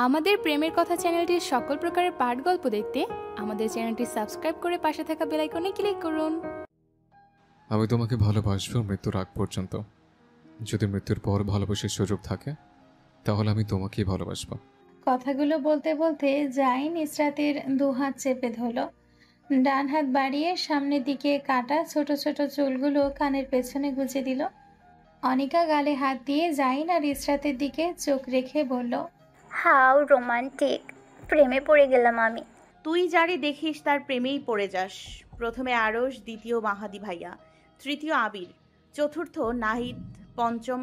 আমাদের প্রেমের কথা চ্যানেলটির সকল প্রকারের পাঠ গল্প দেখতে আমাদের চ্যানেলটি সাবস্ক্রাইব করে পাশে থাকা বেল আইকনে ক্লিক করুন। আমি তোমাকে ভালোবাসবো মৃত্যুর আগ পর্যন্ত। যদি মৃত্যুর পর ভালোবাসার সুযোগ থাকে তাহলে আমি তোমাকেই ভালোবাসবো। কথাগুলো বলতে বলতে জাইন ইসরাতের দুহাত চেপে ধরল। ডান হাত বাড়িয়ে সামনের দিকে কাটা ছোট ছোট চুলগুলো কানের পেছনে গুজে দিল। অনিকা গালে হাত দিয়ে জাইন আর ইসরাতের দিকে চোখ রেখে বলল, হাউ রোমান্টিক, প্রেমে পড়ে গেলাম আমি। তুই যারে দেখিস তার প্রেমেই পড়ে যাস। প্রথমে আরশ, দ্বিতীয় মাহাদি ভাইয়া, তৃতীয় আবির, চতুর্থ নাহিদ, পঞ্চম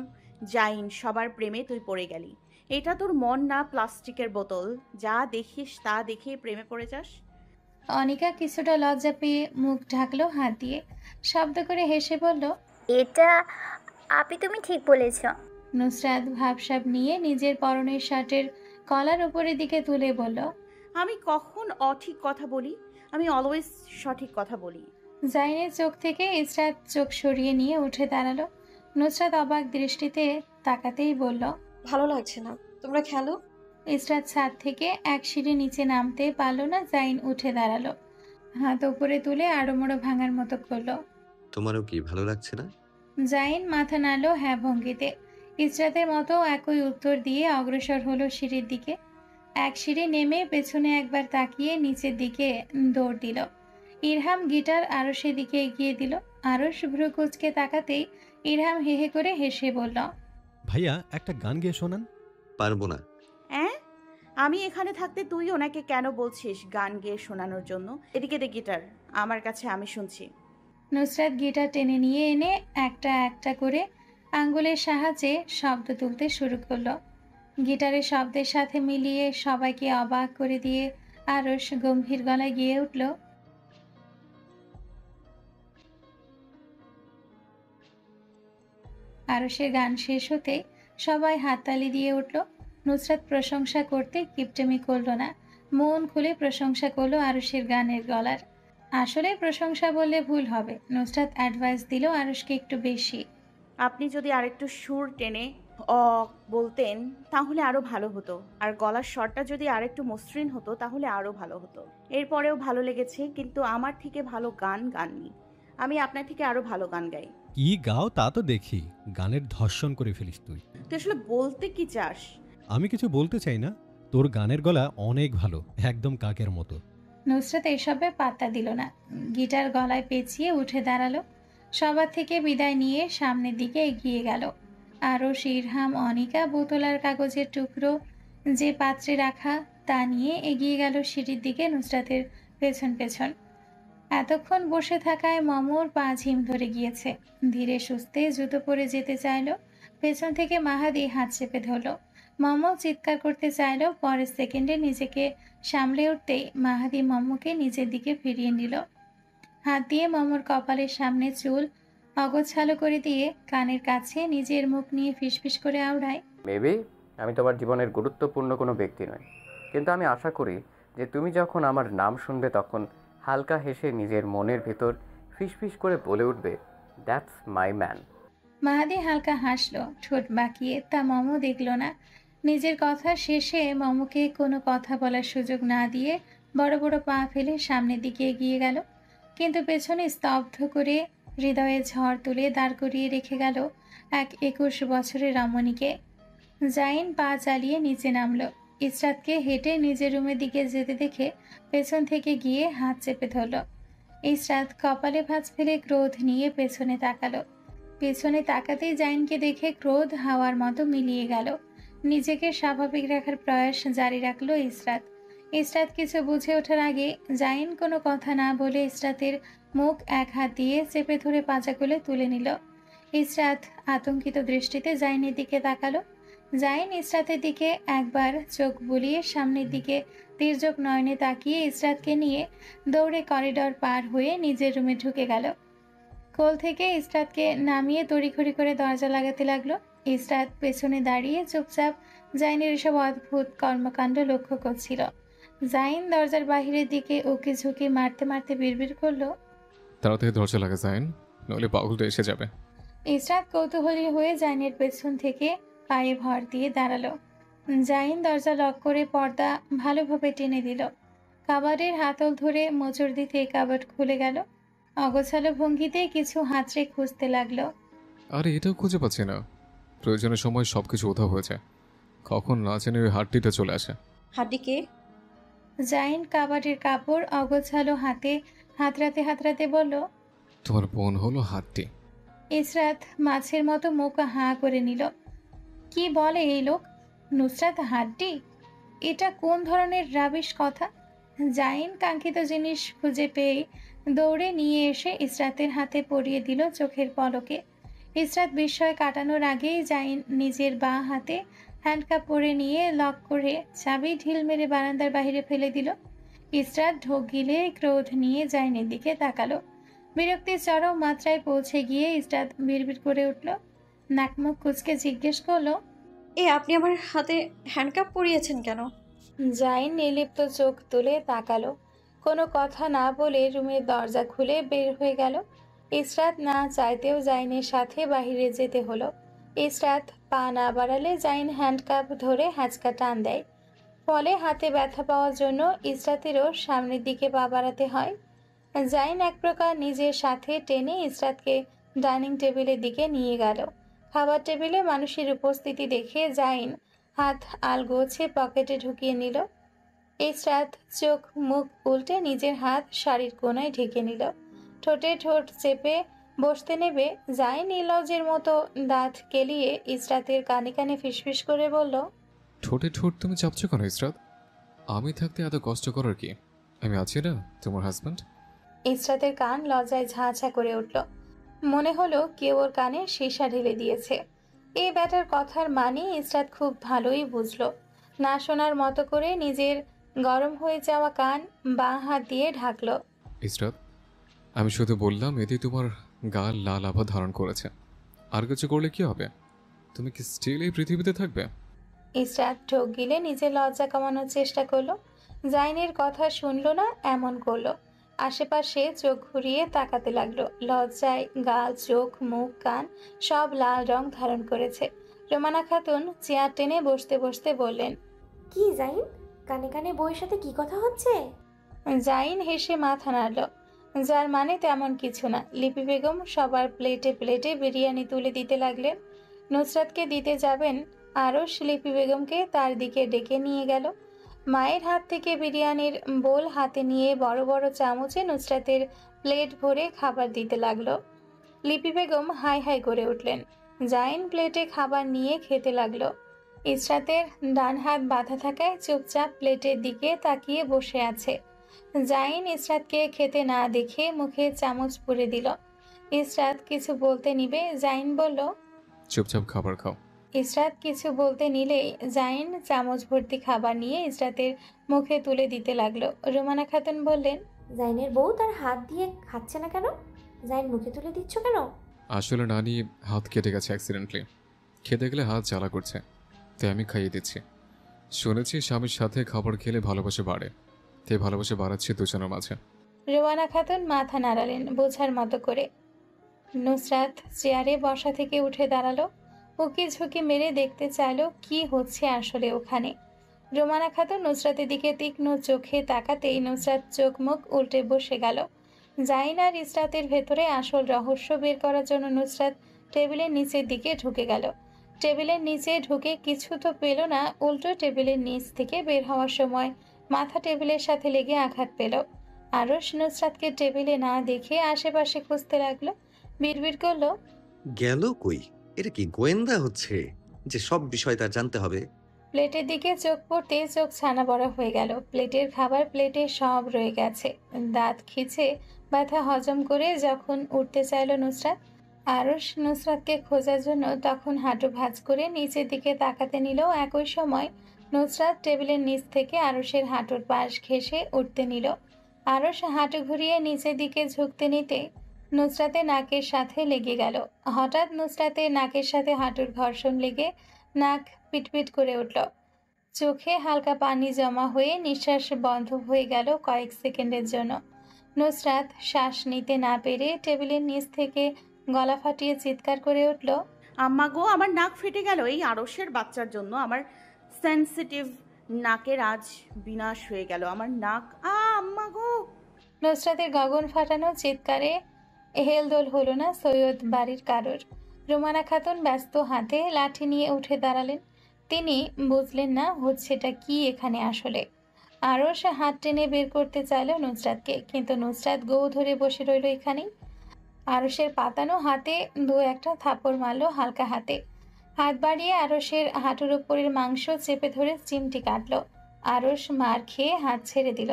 জাইন, সবার প্রেমে তুই পড়ে গেলি। এটা তোর মন না প্লাস্টিকের বোতল, যা দেখিস তা দেখে প্রেমে পড়ে যাস। অনিকা কিছুটা লজ্জা পেয়ে মুখ ঢাকলো হাত দিয়ে, শব্দ করে হেসে বলল, এটা তুমি ঠিক বলেছ। নুসরাত ভাবসাব নিয়ে নিজের পরনের শার্টের কলার উপরের দিকে তুলে বলল, আমি কখন অঠিক কথা বলি? আমি অলওয়েজ সঠিক কথা বলি। জাইনের চোখ থেকে ইসরাত চোখ সরিয়ে নিয়ে উঠে দাঁড়ালো। নুসরাত অবাক দৃষ্টিতে তাকাতেই বলল, ভালো লাগছে না, তোমরা খেলো। ইসরাত ছাদ থেকে এক সিঁড়ি নিচে নামতে পারল না। জাইন উঠে দাঁড়ালো, হাত উপরে তুলে আড়মোড়ো ভাঙার মতো করলো। তোমারও কি ভালো লাগছে না? জাইন মাথা নাড়ল হ্যাঁ ভঙ্গিতে। ইসরাতের মতো একই উত্তর দিয়ে অগ্রসর হলো সিঁড়ির দিকে। এক সিঁড়ি নেমে পেছনে একবার তাকিয়ে নিচের দিকে দৌড় দিল। ইরহাম গিটার আরশের দিকে এগিয়ে দিল। আরশ ভ্রু কুঁচকে তাকাতেই ইরহাম হেহে করে হেসে বলল, ভাইয়া একটা গান গেয়ে শোনান। পারবো না। হ্যাঁ, আমি এখানে থাকতে তুই ওনাকে কেন বলছিস গান গেয়ে শোনানোর জন্য? এদিকে দে গিটার আমার কাছে, আমি শুনছি। নুসরাত গিটার টেনে নিয়ে এনে একটা একটা করে আঙ্গুলের সাহায্যে শব্দ তুলতে শুরু করলো। গিটারের শব্দের সাথে মিলিয়ে সবাইকে অবাক করে দিয়ে আরশ গম্ভীর গলায় গিয়ে উঠল, আরশের গান শেষ হতেই সবাই হাততালি দিয়ে উঠল। নুসরাত প্রশংসা করতে কিপটেমি করলো না, মন খুলে প্রশংসা করলো আরশের গানের গলার। আসলে প্রশংসা বললে ভুল হবে। নুসরাত অ্যাডভাইস দিল আরশকে একটু বেশি। আপনি যদি আরেকটু সুর টেনে বলতেন তাহলে আরো ভালো হতো, আর গলার স্বরটা যদি আরেকটু মসৃণ হতো তাহলে আরো ভালো হতো। এরপরেও ভালো লেগেছে, কিন্তু আমার থেকে ভালো গান গাননি। আমি আপনার থেকে আরো ভালো গান গাই। কি গাও তা তো দেখি, গানের ধর্ষণ করে ফেলিস তুই। তুই আসলে বলতে কি চাস? আমি কিছু বলতে চাই না, তোর গানের গলা অনেক ভালো, একদম কাকের মতো। নুসরাত এসবে পাত্তা দিল না, গিটার গলায় পেঁচিয়ে উঠে দাঁড়ালো। সবার থেকে বিদায় নিয়ে সামনের দিকে এগিয়ে গেল। আরশ, ইরহাম, অনিকা বোতল আর কাগজের টুকরো যে পাত্রে রাখা তা নিয়ে এগিয়ে গেল সিঁড়ির দিকে নুসরাতের পেছন পেছন। এতক্ষণ বসে থাকায় মমর পা ঝিম ধরে গিয়েছে। ধীরে সুস্থে জুতো পরে যেতে চাইল। পেছন থেকে মাহাদি হাত চেপে ধরল। মম চিৎকার করতে চাইল, পরের সেকেন্ডে নিজেকে সামলে উঠতেই মাহাদি মমকে নিজের দিকে ফিরিয়ে নিল। হাত দিয়ে মমর কপালের সামনে চুল অগোছালো করে দিয়ে কানের কাছে নিজের মুখ নিয়ে ফিসফিস করে আওড়ায়, মেবি আমি তোমার জীবনের গুরুত্বপূর্ণ কোনো ব্যক্তি নই, কিন্তু আমি আশা করি যে তুমি যখন আমার নাম শুনবে তখন হালকা হেসে নিজের মনের ভেতর ফিসফিস করে বলে উঠবে, দ্যাটস মাই ম্যান। মাহাদি হালকা হাসলো ঠোঁট বাঁকিয়ে। তা মম দেখল না। নিজের কথা শেষে মমকে কোনো কথা বলার সুযোগ না দিয়ে বড় বড় পা ফেলে সামনের দিকে এগিয়ে গেল, কিন্তু পেছনে স্তব্ধ করে হৃদয়ে ঝড় তুলে দাঁড় করিয়ে রেখে গেল এক 21 বছরের রমণীকে। জাইন পা চালিয়ে নিচে নামলো। ইসরাতকে হেঁটে নিজের রুমের দিকে যেতে দেখে পেছন থেকে গিয়ে হাত চেপে ধরল। ইসরাত কপালে ভাঁজ ফেলে ক্রোধ নিয়ে পেছনে তাকালো। পেছনে তাকাতেই জাইনকে দেখে ক্রোধ হাওয়ার মতো মিলিয়ে গেল। নিজেকে স্বাভাবিক রাখার প্রয়াস জারি রাখলো ইসরাত। ইসরাত কিছু বুঝে ওঠার আগে জাইন কোনো কথা না বলে ইসরাতের মুখ এক হাত দিয়ে চেপে ধরে পাঁজাগুলো তুলে নিল। ইসরাত আতঙ্কিত দৃষ্টিতে জাইনের দিকে তাকালো। জাইন ইসরাতের দিকে একবার চোখ বুলিয়ে সামনের দিকে তির্যক নয়নে তাকিয়ে ইসরাতকে নিয়ে দৌড়ে করিডর পার হয়ে নিজের রুমে ঢুকে গেল। কোল থেকে ইসরাতকে নামিয়ে তড়িঘড়ি করে দরজা লাগাতে লাগলো। ইসরাত পেছনে দাঁড়িয়ে চুপচাপ জাইনের এসব অদ্ভুত কর্মকাণ্ড লক্ষ্য করছিল। জাইন দরজার বাহিরের দিকে উকি ঝুঁকি মারতে মারতে বিড়বিড় করলো, তাড়াতাড়ি দরজা লাগা জাইন, নইলে পাগলটা এসে যাবে। ইসরাত কৌতূহলী হয়ে জাইনের পেছন থেকে পায়ে ভর দিয়ে দাঁড়ালো। জাইন দরজা লক করে পর্দা ভালোভাবে টেনে দিল। কাবাডের হাতল ধরে মোচড় দিতে কাবাড খুলে গেল। অগোছালো ভঙ্গিতে কিছু হাতড়ে খুঁজতে লাগলো। আরে এটাও খুঁজে পাচ্ছি না। প্রয়োজনের সময় সব কিছু উধাও হয়ে যায়, কখন না জানি ওই হাড্ডিটা চলে আসে। হাড্ডিকে? জাইন কাবাডের কাপড় অগোছালো হাতে হাতড়াতে হাতড়াতে বলল। তোমার বোন হলো হাড্ডি। ইসরাত মাছের মতো মুখ হাঁ করে নিল। কি বলে এই লোক? নুসরাত হাড্ডি? এটা কোন ধরনের রাবিশ কথা? জাইন কাঙ্ক্ষিত জিনিস খুঁজে পেয়ে দৌড়ে নিয়ে এসে ইসরাতের হাতে পরিয়ে দিল চোখের পলকে। ইসরাত বিস্ময় কাটানোর আগেই জাইন নিজের বাঁ হাতে হ্যান্ডকাপ পরে নিয়ে লক করে চাবি ঢিল মেরে বারান্দার বাইরে ফেলে দিল। ইসরাত ঢোক গিলে ক্রোধ নিয়ে জাইনের দিকে তাকালো। বিরক্তির চরম মাত্রায় পৌঁছে গিয়ে ইসরাত বিড়বিড় করে উঠল। নাকমুখ কুচকে জিজ্ঞেস করলো, আপনি আমার হাতে হ্যান্ডকাপ পরিয়েছেন কেন? জাইন নির্লিপ্ত চোখ তুলে তাকালো। কোনো কথা না বলে রুমের দরজা খুলে বের হয়ে গেল। ইসরাত না চাইতেও জাইনের সাথে বাহিরে যেতে হলো। ইসরাত পা না বাড়ালে জাইন হ্যান্ডকাপ ধরে হ্যাঁচকা টান দেয়। ফলে হাতে ব্যথা পাওয়ার জন্য ইসরাতেরও সামনের দিকে পা বাড়াতে হয়। জাইন এক প্রকার নিজের সাথে টেনে ইসরাতকে ডাইনিং টেবিলের দিকে নিয়ে গেল। খাবার টেবিলে মানুষের উপস্থিতি দেখে জাইন হাত আলগোছে পকেটে ঢুকিয়ে নিল। ইসরাত চোখ মুখ উল্টে নিজের হাত শাড়ির কোনায় ঢেকে নিল। ঠোঁটে ঠোঁট চেপে বসতে নেবে জাইন নির্লজ্জের মতো দাঁত কেলিয়ে ইসরাতের কানে কানে ফিসফিস করে বলল, ঠোঁটে ঠোঁট তুমি চাপছো কেন ইসরাত? আমি থাকতে এত কষ্ট করার কি? আমি আছি না তোমার হাজব্যান্ড। ইসরাতের কান লজ্জায় ঝাঁঝা করে উঠল। মনে হলো কেউ ওর কানে সীসা ঢেলে দিয়েছে। এই ব্যাটার কথার মানে ইসরাত খুব ভালোই বুঝলো। না শোনার মতো করে নিজের গরম হয়ে যাওয়া কান বাঁ হাত দিয়ে ঢাকলো। ইসরাত, আমি শুধু বললাম এতে তোমার গাল লাল আভা ধারণ করেছে। আর কিছু করলে কি হবে? তুমি কি স্টিল এই পৃথিবীতে থাকবে? ইসরাত ঢোক গিলে নিজের লজ্জা কমানোর চেষ্টা করলো। জাইনের কথা শুনলো না এমন করলো। আশেপাশে চোখ ঘুরিয়ে তাকাতে লাগলো। লজ্জায় গাল, চোখ, মুখ, কান সব লাল রং ধারণ করেছে। রোমানা খাতুন চেয়ার টেনে বসতে বসতে বললেন, কি জাইন, কানে কানে বউয়ের সাথে কি কথা হচ্ছে? জাইন হেসে মাথা নাড়ল, যার মানে তেমন কিছু না। লিপি বেগম সবার প্লেটে প্লেটে বিরিয়ানি তুলে দিতে লাগলেন। নুসরাতকে দিতে যাবেন আরশ লিপি বেগমকে তার দিকে ডেকে নিয়ে গেল। মায়ের হাত থেকে বিরিয়ানির বোল হাতে নিয়ে বড় বড় চামচে নুসরাতের প্লেট ভরে খাবার দিতে লাগলো। লিপি বেগম হাই হাই করে উঠলেন। জাইন প্লেটে খাবার নিয়ে খেতে লাগলো। ইসরাতের ডান হাত বাঁধা থাকায় চুপচাপ প্লেটের দিকে তাকিয়ে বসে আছে। জাইন ইসরাতকে খেতে না দেখে মুখে চামচ পুরে দিল। ইসরাত কিছু বলতে নিবে জাইন বলল, চুপচাপ খাবার খাও। ইসরাত কিছু বলতে নিলেই জাইন চামচ ভর্তি খাবার নিয়ে ইসরাতের মুখে তুলে দিতে লাগলো। রোমানা খাতুন বললেন, জাইনের বউ তার হাত দিয়ে খাচ্ছে না কেন? জাইন মুখে তুলে দিচ্ছ কেন? আসলে নানি হাত কেটে গেছে অ্যাক্সিডেন্টলি। খেতে গেলে হাত জ্বালা করছে, তাই আমি খাইয়ে দিচ্ছি। শুনেছি স্বামীর সাথে খাবার খেলে ভালোবাসা বাড়ে, তাই ভালোবাসা বাড়াচ্ছে দুজনের মাঝে। রোমানা খাতুন মাথা নাড়ালেন বোঝার মতো করে। নুসরাত চেয়ারে বসা থেকে উঠে দাঁড়ালো। উকি ঝুঁকি মেরে দেখতে চাইলো কি হচ্ছে আসলে ওখানে। রোমানা খাতুন নুসরাতের দিকে তীক্ষ্ণ চোখে তাকাতেই নুসরাত চোখ মুখ উল্টে বসে গেল। জাইন আর ইসরাতের ভেতরে আসল রহস্য বের করার জন্য নুসরাত টেবিলের নিচের দিকে ঢুকে গেল। টেবিলের নিচে ঢুকে কিছু তো পেল না, উল্টো টেবিলের নিচ থেকে বের হওয়ার সময় মাথা টেবিলের সাথে লেগে আঘাত পেল। আরশ নুসরাতকে টেবিলে না দেখে আশেপাশে খুঁজতে লাগলো। বিড়বিড় করলো, গেল কই? এটা কি গোয়েন্দা হচ্ছে যে সব বিষয় তার জানতে হবে? প্লেটের দিকে চোখ পড়তে চোখ ছানা বড় হয়ে গেল। প্লেটের খাবার প্লেটে সব রয়ে গেছে। দাঁত খিচে ব্যথা হজম করে যখন উঠতে চাইল নুসরাত, আরশ নুসরাতকে খোঁজার জন্য তখন হাঁটু ভাঁজ করে নিচের দিকে তাকাতে নিল। একই সময় নুসরাত টেবিলের নিচ থেকে আরশের হাঁটুর পাশ ঘেঁষে উঠতে নিল। আরশ হাঁটু ঘুরিয়ে নিচের দিকে ঝুঁকতে নিতে নুসরাতে নাকের সাথে লেগে গেল। হঠাৎ নুসরাতের নাকের সাথে হাঁটুর ঘর্ষণ লেগে নাক পিটপিট করে উঠল। চোখে হালকা পানি জমা হয়ে নিঃশ্বাস বন্ধ হয়ে গেল কয়েক সেকেন্ডের জন্য। নুসরাত শ্বাস নিতে না পেরে টেবিলের নিচ থেকে গলা ফাটিয়ে চিৎকার করে উঠল, আম্মা গো, আমার নাক ফেটে গেল এই আরশের বাচ্চার জন্য। আমার সেনসিটিভ নাকের আজ বিনাশ হয়ে গেল। আমার নাক আম্মা গো। নুসরাতের গগন ফাটানো চিৎকারে হেলদোল হলো না সৈয়দ বাড়ির কারোর। রোমানা খাতুন ব্যস্ত হাতে লাঠি নিয়ে উঠে দাঁড়ালেন। তিনি বুঝলেন না হচ্ছেটা কি এখানে আসলে। আরও সে হাত টেনে বের করতে চাইল নুসরাতকে, কিন্তু নুসরাত গৌ ধরে বসে রইল এখানেই। আরশের পাতানো হাতে দু একটা থাপ্পড় মারল হালকা হাতে। হাত বাড়িয়ে আরশের হাঁটুর ওপরের মাংস চেপে ধরে চিমটি কাটল। আরশ মার খেয়ে হাত ছেড়ে দিল।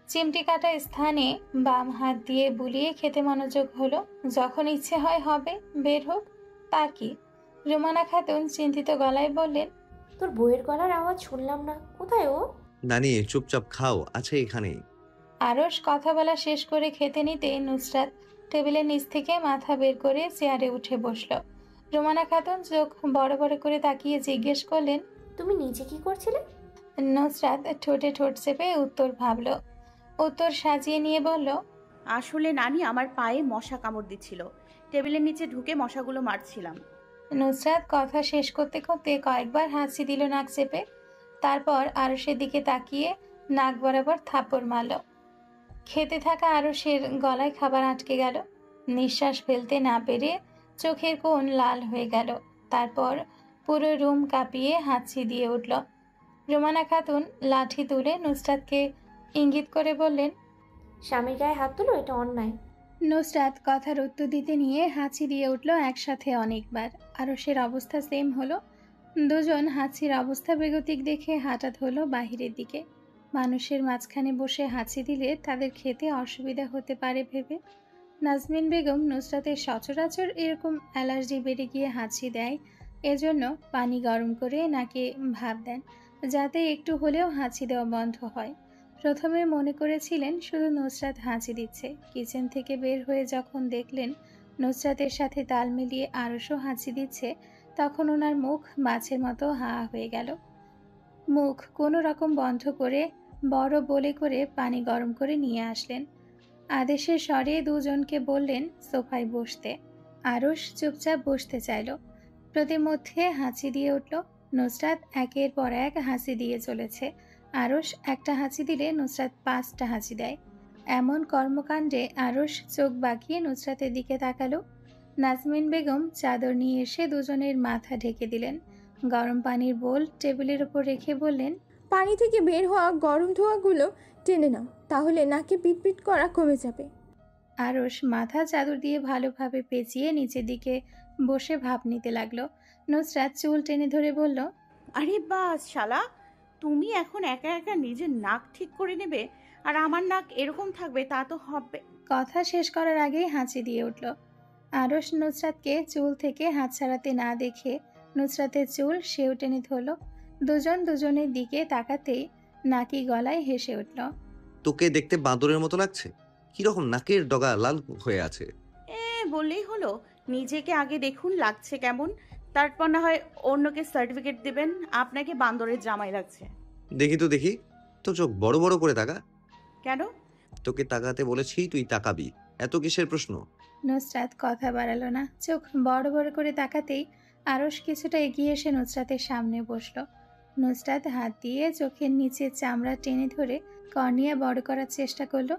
চিমটি কাটা স্থানে বাম হাত দিয়ে বুলিয়ে খেতে মনোযোগ হলো। যখন ইচ্ছে হয় হবে, বের হোক, তার কি? রোমানা খাতুন চিন্তিত গলায় বললেন, তোর বইয়ের গলার আওয়াজ শুনলাম না, কোথায় ও? নানি চুপচাপ খাও, আছে এখানেই। আরশ কথা বলা শেষ করে খেতে নিতে নুসরাত টেবিলের নিচ থেকে মাথা বের করে চেয়ারে উঠে বসল। রোমানা খাতুন চোখ বড় বড় করে তাকিয়ে জিজ্ঞেস করলেন, তুমি নিচে কি করছিলে? নুসরাত ঠোঁটে ঠোঁট চেপে উত্তর ভাবল। উত্তর সাজিয়ে নিয়ে বলল, আসলে নানি আমার পায়ে মশা কামড় দিচ্ছিল, টেবিলের নিচে ঢুকে মশাগুলো মারছিলাম। নুসরাত কথা শেষ করতে করতে কয়েকবার হাসি দিল নাক চেপে। তারপর আরশের দিকে তাকিয়ে নাক বরাবর থাপ্পড় মারল। খেতে থাকা আরশের গলায় খাবার আটকে গেল। নিঃশ্বাস ফেলতে না পেরে চোখের কোণ লাল হয়ে গেল। তারপর পুরো রুম কাঁপিয়ে হাঁচি দিয়ে উঠল। রোমানা খাতুন লাঠি তুলে নুসরাতকে ইঙ্গিত করে বললেন, স্বামীর গায়ে হাত তুলো, এটা অন্যায়। নুসরাত কথার উত্তর দিতে নিয়ে হাঁচি দিয়ে উঠল একসাথে অনেকবার। আরশের অবস্থা সেম হলো। দুজন হাঁচির অবস্থা বেগতিক দেখে হাঁটা হলো বাহিরের দিকে। মানুষের মাঝখানে বসে হাঁচি দিলে তাদের খেতে অসুবিধা হতে পারে ভেবে নাজমিন বেগম নুসরাতের সচরাচর এরকম অ্যালার্জি বেড়ে গিয়ে হাঁচি দেয়, এজন্য পানি গরম করে নাকে ভাপ দেন যাতে একটু হলেও হাঁচি দেওয়া বন্ধ হয়। প্রথমে মনে করেছিলেন শুধু নুসরাত হাঁচি দিচ্ছে। কিচেন থেকে বের হয়ে যখন দেখলেন নুসরাতের সাথে তাল মিলিয়ে আরশও হাঁচি দিচ্ছে, তখন ওনার মুখ মাছের মতো হা হয়ে গেল। মুখ কোনো রকম বন্ধ করে বড় বলে করে পানি গরম করে নিয়ে আসলেন। আদেশের স্বরে দুজনকে বললেন সোফায় বসতে। আরশ চুপচাপ বসতে চাইল। প্রতিমধ্যে হাঁচি দিয়ে উঠল। নুসরাত একের পর এক হাঁচি দিয়ে চলেছে। আরশ একটা হাঁচি দিলে নুসরাত 5টা হাঁচি দেয়। এমন কর্মকাণ্ডে আরশ চোখ বাঁকিয়ে নুসরাতের দিকে তাকালো। নাজমিন বেগম চাদর নিয়ে এসে দুজনের মাথা ঢেকে দিলেন। গরম পানির বোল টেবিলের উপর রেখে বললেন, পানি থেকে বের হওয়া গরম ধোঁয়াগুলো টেনে নাও, তাহলে নাকে পিটপিট করা কমে যাবে। আরশ মাথা চাদর দিয়ে ভালোভাবে পেঁচিয়ে নিচের দিকে বসে ভাপ নিতে লাগলো। নুসরাত চুল টেনে ধরে বলল, আরে বাস শালা, তুমি এখন একা একা নিজের নাক ঠিক করে নেবে আর আমার নাক এরকম থাকবে? তা তো হবে। কথা শেষ করার আগেই হাঁচি দিয়ে উঠল। আরশ নুসরাতকে চুল থেকে হাত ছাড়াতে না দেখে নুসরাতের চুল সেও টেনে ধরল। দুজন দুজনের দিকে তাকাতেই নাকি গলায় হেসে উঠল। তোকে দেখতে বাঁদরের মতো লাগছে, কিরকম নাকের ডগা লাল হয়ে আছে। বললেই হলো, নিজেকে আগে দেখুন লাগছে কেমন, তারপর না হয় অন্যকে সার্টিফিকেট দিবেন আপনাকে বান্দরের জামাই লাগছে। দেখি তো দেখি, তো চোখ বড় বড় করে তাকা। কেন? তোকে তাকাতে বলেছি, তুই তাকাবি, এত কিসের প্রশ্ন? নুসরাত কথা বাড়ালো না। চোখ বড় বড় করে তাকাতেই আরশ কিছুটা এগিয়ে এসে নুসরাতের সামনে বসলো। নুসরাত হাত দিয়ে চোখের নিচে চামড়া টেনে ধরে কর্নিয়া বড় করার চেষ্টা করলো।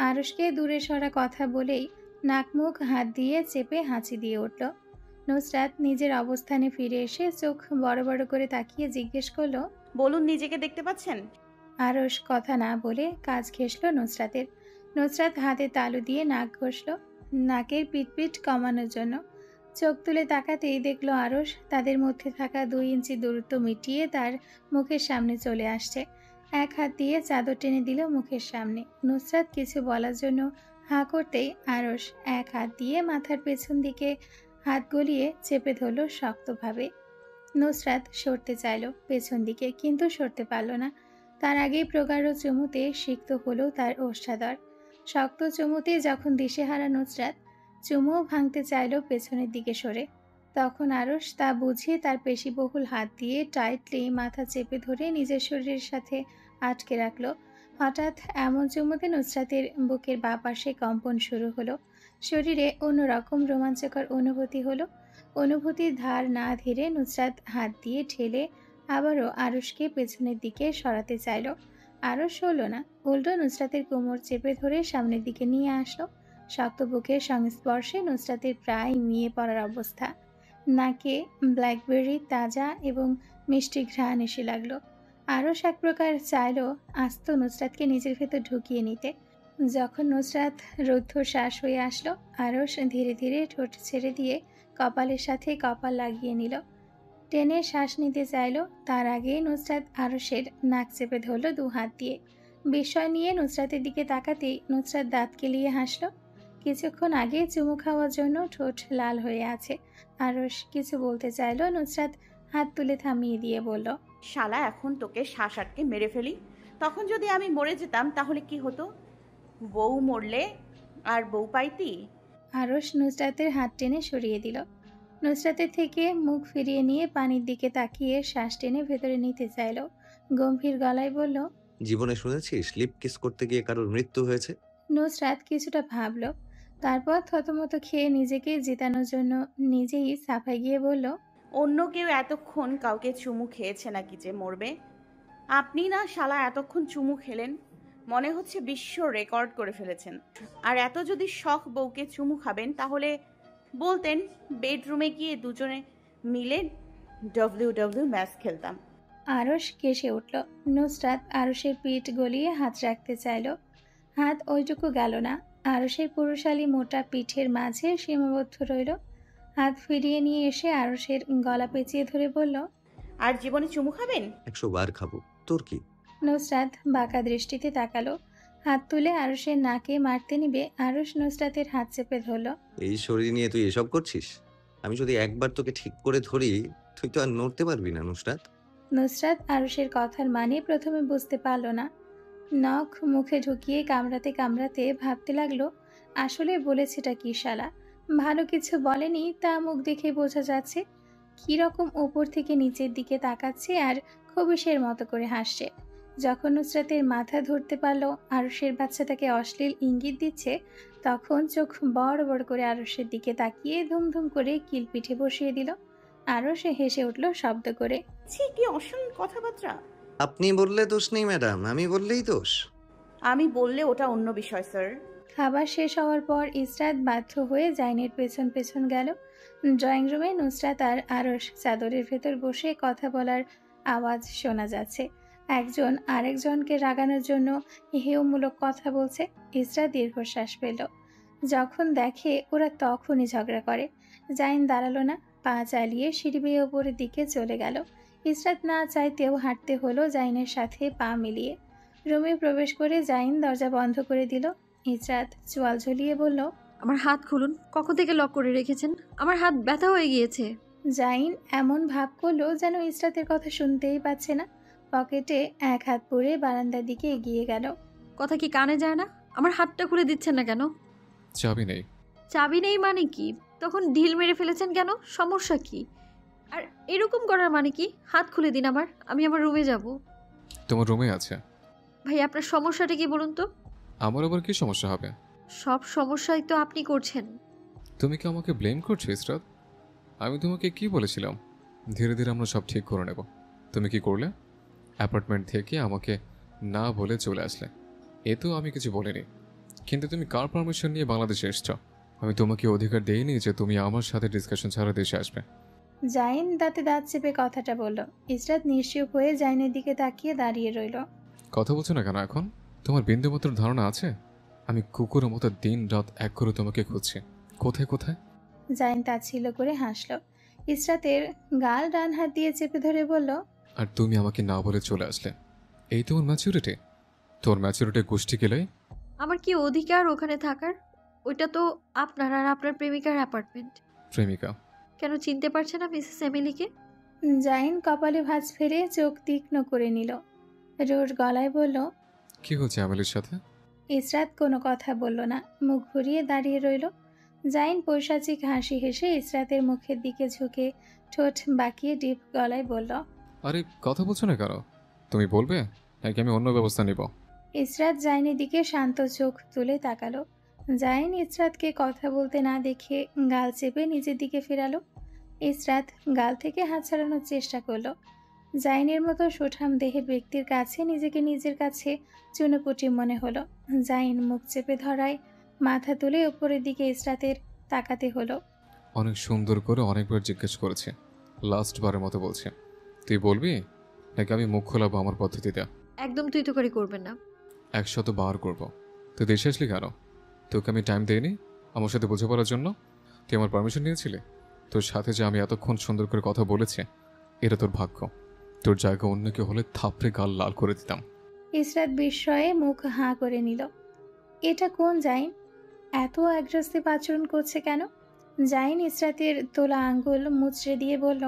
আরশকে দূরে সরা কথা বলেই নাক মুখ হাত দিয়ে চেপে হাঁচি দিয়ে উঠল। নুসরাত নিজের অবস্থানে ফিরে এসে চোখ বড় বড় করে তাকিয়ে জিজ্ঞেস করলো, বলুন নিজেকে দেখতে পাচ্ছেন? আরশ কথা না বলে কাজ ঘেঁষল নুসরাতের। নুসরাত হাতে তালু দিয়ে নাক ঘষল নাকের পিটপিট কমানোর জন্য। চোখ তুলে তাকাতেই দেখলো আরশ তাদের মধ্যে থাকা 2 ইঞ্চি দূরত্ব মিটিয়ে তার মুখের সামনে চলে আসছে। এক হাত দিয়ে চাদর টেনে দিল মুখের সামনে। নুসরাত কিছু বলার জন্য হাঁ করতেই আরশ এক হাত দিয়ে মাথার পেছন দিকে হাত গলিয়ে চেপে ধরল শক্তভাবে। নুসরাত সরতে চাইল পেছন দিকে, কিন্তু সরতে পারল না। তার আগেই প্রগাঢ় চুমুতে সিক্ত হলো তার ওষ্ঠাধর। শক্ত চুমুতে যখন দিশেহারা নুসরাত চুমুও ভাঙতে চাইল পেছনের দিকে সরে, তখন আরশ তা বুঝিয়ে তার পেশিবহুল হাত দিয়ে টাইটলি মাথা চেপে ধরে নিজের শরীরের সাথে আটকে রাখল। হঠাৎ এমন চুমুতে নুসরাতের বুকের বাঁ পাশে কম্পন শুরু হলো। শরীরে অন্যরকম রোমাঞ্চকর অনুভূতি হলো। অনুভূতির ধার না ধীরে নুসরাত হাত দিয়ে ঠেলে আবারও আরুষকে পেছনের দিকে সরাতে চাইল। আরুষ হলো না, উল্টো নুসরাতের কোমর চেপে ধরে সামনের দিকে নিয়ে আসলো। শক্ত বুকের সংস্পর্শে নুসরাতের প্রায় মিয়ে পড়ার অবস্থা। নাকে ব্ল্যাকবেরি তাজা এবং মিষ্টি ঘ্রাণ এসে লাগলো। আরুষ এক প্রকার চাইল আস্ত নুসরাতকে নিজের ভেতর ঢুকিয়ে নিতে। যখন নুসরাত রুদ্ধশ্বাস হয়ে আসলো, আরুষ ধীরে ধীরে ঠোঁট ছেড়ে দিয়ে কপালের সাথে কপাল লাগিয়ে নিল। টেনে শ্বাস নিতে চাইল, তার আগে নুসরাত আরুষের নাক চেপে ধরল দু হাত দিয়ে। বিস্ময় নিয়ে নুসরাতের দিকে তাকাতেই নুসরাত দাঁত কেলিয়ে হাসল। কিছুক্ষণ আগে চুমু খাওয়ার জন্য ঠোঁট লাল হয়ে আছে। আরুষ কিছু বলতে চাইল, নুসরাত হাত তুলে থামিয়ে দিয়ে বলল, শালা, এখন তোকে শ্বাস আটকে মেরে ফেলি। তখন যদি আমি মরে যেতাম তাহলে কি হতো? বউ মরলে আর বউ পাইতি? আরুষ নুসরাতের হাত টেনে সরিয়ে দিল। নুসরাতের থেকে মুখ ফিরিয়ে নিয়ে পানির দিকে তাকিয়ে শ্বাস টেনে ভেতরে নিতে চাইল। গম্ভীর গলায় বলল, জীবনে শুনেছিস লিপ কিস করতে গিয়ে কারোর মৃত্যু হয়েছে? নুসরাত কিছুটা ভাবল, তারপর থতমত খেয়ে নিজেকে জেতানোর জন্য নিজেই সাফাই গিয়ে বলল, অন্য কেউ এতক্ষণ কাউকে চুমু খেয়েছে নাকি যে মরবে? আপনি না শালা এতক্ষণ চুমু খেলেন, মনে হচ্ছে বিশ্ব রেকর্ড করে ফেলেছেন। আর এত যদি শখ বউকে চুমু খাবেন তাহলে বলতেন বেডরুমে গিয়ে দুজনে মিলে ডব্লিউ ম্যাচ খেলতাম। আরুষ কেসে উঠল। নুসরাত আরুষের পিঠ গলিয়ে হাত রাখতে চাইল, হাত ওইটুকু গেল না। আরুষের পুরুষালী মোটা পিঠের মাঝে সীমাবদ্ধ রইল। হাত ফিরিয়ে নিয়ে এসে আরুষের গলা পেঁচিয়ে ধরে বলল, আর জীবনে চুমু খাবেন? 100 বার খাবো, তোর কি? নুসরাত বাঁকা দৃষ্টিতে তাকালো। হাত তুলে আরুষের নাকে মারতে নিবে, আরুষ নুসরাতের হাত চেপে ধরল। এই শরীর নিয়ে তুই এসব করছিস? আমি যদি একবার তোকে ঠিক করে ধরি, তুই তো আর নড়তে পারবি না নুসরাত। নুসরাত আরুষের কথার মানে প্রথমে বুঝতে পারল না। নখ মুখে ঢুকিয়ে কামড়াতে কামড়াতে ভাবতে লাগলো, আসলে বলেছেটা কি শালা? ভালো কিছু বলেনি তা মুখ দেখে বোঝা যাচ্ছে। কিরকম উপর থেকে নিচের দিকে তাকাচ্ছে আর খবিশের মতো করে হাসছে। যখন নুসরাতের মাথা ধরতে পারলো আরুষের বাচ্চাটাকে অশ্লীল ইঙ্গিত দিচ্ছে, তখন চোখ বড় বড় করে আরুষের দিকে তাকিয়ে ধুমধুম করে কিল পিঠে বসিয়ে দিল। আরুষ হেসে উঠল শব্দ করে। ছি, কি অশালীন কথাবার্তা! আপনি বললে দোষ নেই ম্যাডাম, আমি বললেই দোষ। আমি বললে ওটা অন্য বিষয় স্যার। খাবার শেষ হওয়ার পর ইসরাত বাধ্য হয়ে জাইনের পেছন পেছন গেল। ড্রয়িং রুমে নুসরাত আর আরশ চাদরের ভেতর বসে কথা বলার আওয়াজ শোনা যাচ্ছে। একজন আরেকজনকে রাগানোর জন্য হেয়মূলক কথা বলছে। ইসরাত দীর্ঘশ্বাস পেল। যখন দেখে ওরা তখনই ঝগড়া করে। জাইন দাঁড়ালো না, পা চালিয়ে সিঁড়ি বেয়ে ওপরের দিকে চলে গেল। ইসরাত না চাইতেও হাঁটতে হলো জাইনের সাথে পা মিলিয়ে। রুমে প্রবেশ করে জাইন দরজা বন্ধ করে দিল। ইসরাত চোয়াল ঝুলিয়ে বলল, আমার হাত খুলুন, কখন থেকে লক করে রেখেছেন? আমার হাত ব্যথা হয়ে গিয়েছে। জাইন এমন ভাব করলো যেন ইসরাতের কথা শুনতেই পাচ্ছে না। পকেটে এক হাত পরে বারান্দার দিকে এগিয়ে গেল। কথা কি কানে যায় না? আমার হাতটা খুলে দিচ্ছেন না কেন? চাবি নেই। চাবি নেই মানে কি? তখন ঢিল মেরে ফেলেছেন কেন? সমস্যা কি? আর এরকম করার মানে কি? হাত খুলে দিন আমার, আমি আমার রুমে যাব। তোমার রুমে আছে। ভাই, আপনার সমস্যাটা কি বলুন তো? আমার আবার কি সমস্যা হবে? সব সমস্যাই তো আপনি করছেন। তুমি কি আমাকে ব্লেম করছো ইসরাত? আমি তোমাকে কি বলেছিলাম, ধীরে ধীরে আমরা সব ঠিক করে নেব। তুমি কি করলে? অ্যাপার্টমেন্ট থেকে আমাকে না বলে চলে আসলে। এ তো আমি কিছু বলিনি, কিন্তু তুমি কার পারমিশন নিয়ে বাংলাদেশে এসছ? আমি তোমাকে অধিকার দেইনি যে তুমি আমার সাথে ডিসকাশন ছাড়া দেশে আসবে। জাইন দাঁতে দাঁত চেপে কথাটা বলল। ইসরাত নিশ্চুপ হয়ে জাইনের দিকে তাকিয়ে দাঁড়িয়ে রইল। কথা বলছো না কেন এখন? তোমার বিন্দুমাত্র ধারণা আছে আমি কুকুরের মতো দিন রাত এক করে তোমাকে খুঁজছি? কোথায় কোথায়? জাইন তাচ্ছিল্য করে হাসল। ইসরাতের গাল ডান হাত দিয়ে চেপে ধরে বলল, আর তুমি আমাকে না বলে চলে আসলে। এই তোমার ম্যাচুরিটি? তোর ম্যাচুরিটি গোষ্ঠী গেলে আমার কি অধিকার ওখানে থাকার? ওইটা তো আপনার আর আপনার প্রেমিকার অ্যাপার্টমেন্ট। প্রেমিকা? কেন চিনতে পারছে না মিসেস এমিলিকে? জাইন কপালে ভাঁজ ফেলে চোখ তীক্ষ্ণ করে নিল। রোজ গলায় বলল, কি হচ্ছে আমেলির সাথে? ইসরাত কোনো কথা বলল না, মুখ ঘুরিয়ে দাঁড়িয়ে রইল। জাইন পৈশাচিক হাসি হেসে ইসরাতের মুখের দিকে ঝুঁকে ঠোঁট বাঁকিয়ে ডিপ গলায় বলল, আরে কথা বলছো না কেন? তুমি বলবে নাকি আমি অন্য ব্যবস্থা নিব? ইসরাত জাইনের দিকে শান্ত চোখ তুলে তাকালো। জাইন ইসরাতকে কথা বলতে না দেখে গাল চেপে নিজের দিকে ফেরালো। ইসরাত গাল থেকে হাত ছাড়ানোর চেষ্টা করলো। জাইনের মতো সুঠাম দেহের ব্যক্তির কাছে নিজেকে নিজের কাছে চুনোপুটি মনে হলো। জাইন মুখ চেপে ধরায় মাথা তুলে উপরের দিকে ইসরাতের তাকাতে হলো। অনেক সুন্দর করে অনেকবার জিজ্ঞেস করেছে, লাস্ট বারের মতো বলছে, তুই বলবি নাকি আমি মুখ খোলাবো আমার পদ্ধতিতে? একদম তুই তো করে করবেন না। 100 বার করবো। তুই দেশে আসলি কেন? তোকে আমি টাইম দেইনি আমার সাথে বুঝে পড়ার জন্য? তুই আমার পারমিশন নিয়েছিলি? তোর সাথে যে আমি এতক্ষণ সুন্দর করে কথা বলেছি, এটা তোর ভাগ্য। তোর জায়গা অন্য কেউ হলে থাপড়ে গাল লাল করে দিতাম। ইসরাত বিস্ময়ে মুখ হাঁ করে নিল। এটা কোন জাইন? এত অ্যাগ্রেসিভ আচরণ করছে কেন? জাইন ইসরাতের তোলা আঙ্গুল মুচড়ে দিয়ে বলল,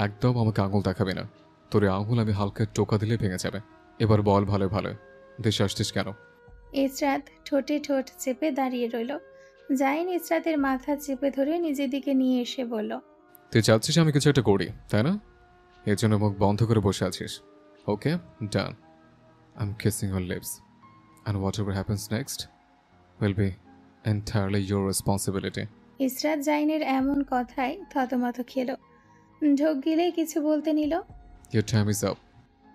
একদম আমাকে আঙুল দেখাবে না। তোর এই আঙুল আমি হালকা টোকা দিলে ভেঙে যাবে। এবার বল ভালো ভালো, দেশে আসছিস কেন? ইসরাত ঠোঁটে ঠোঁট চেপে দাঁড়িয়ে রইল। জাইন ইসরাতের মাথা চেপে ধরে নিজের দিকে নিয়ে এসে বলল, তুই চাচ্ছিস আমি কিছু একটা করি, তাই না? এর জন্য মুখ বন্ধ করে বসে আছিস। Okay, done. I am kissing your lips and whatever happens next will be entirely your responsibility. Israt জাইনের এমন কথায় থতমত খেল। ঢোক গিলেই কিছু বলতে নিল। Your time is up.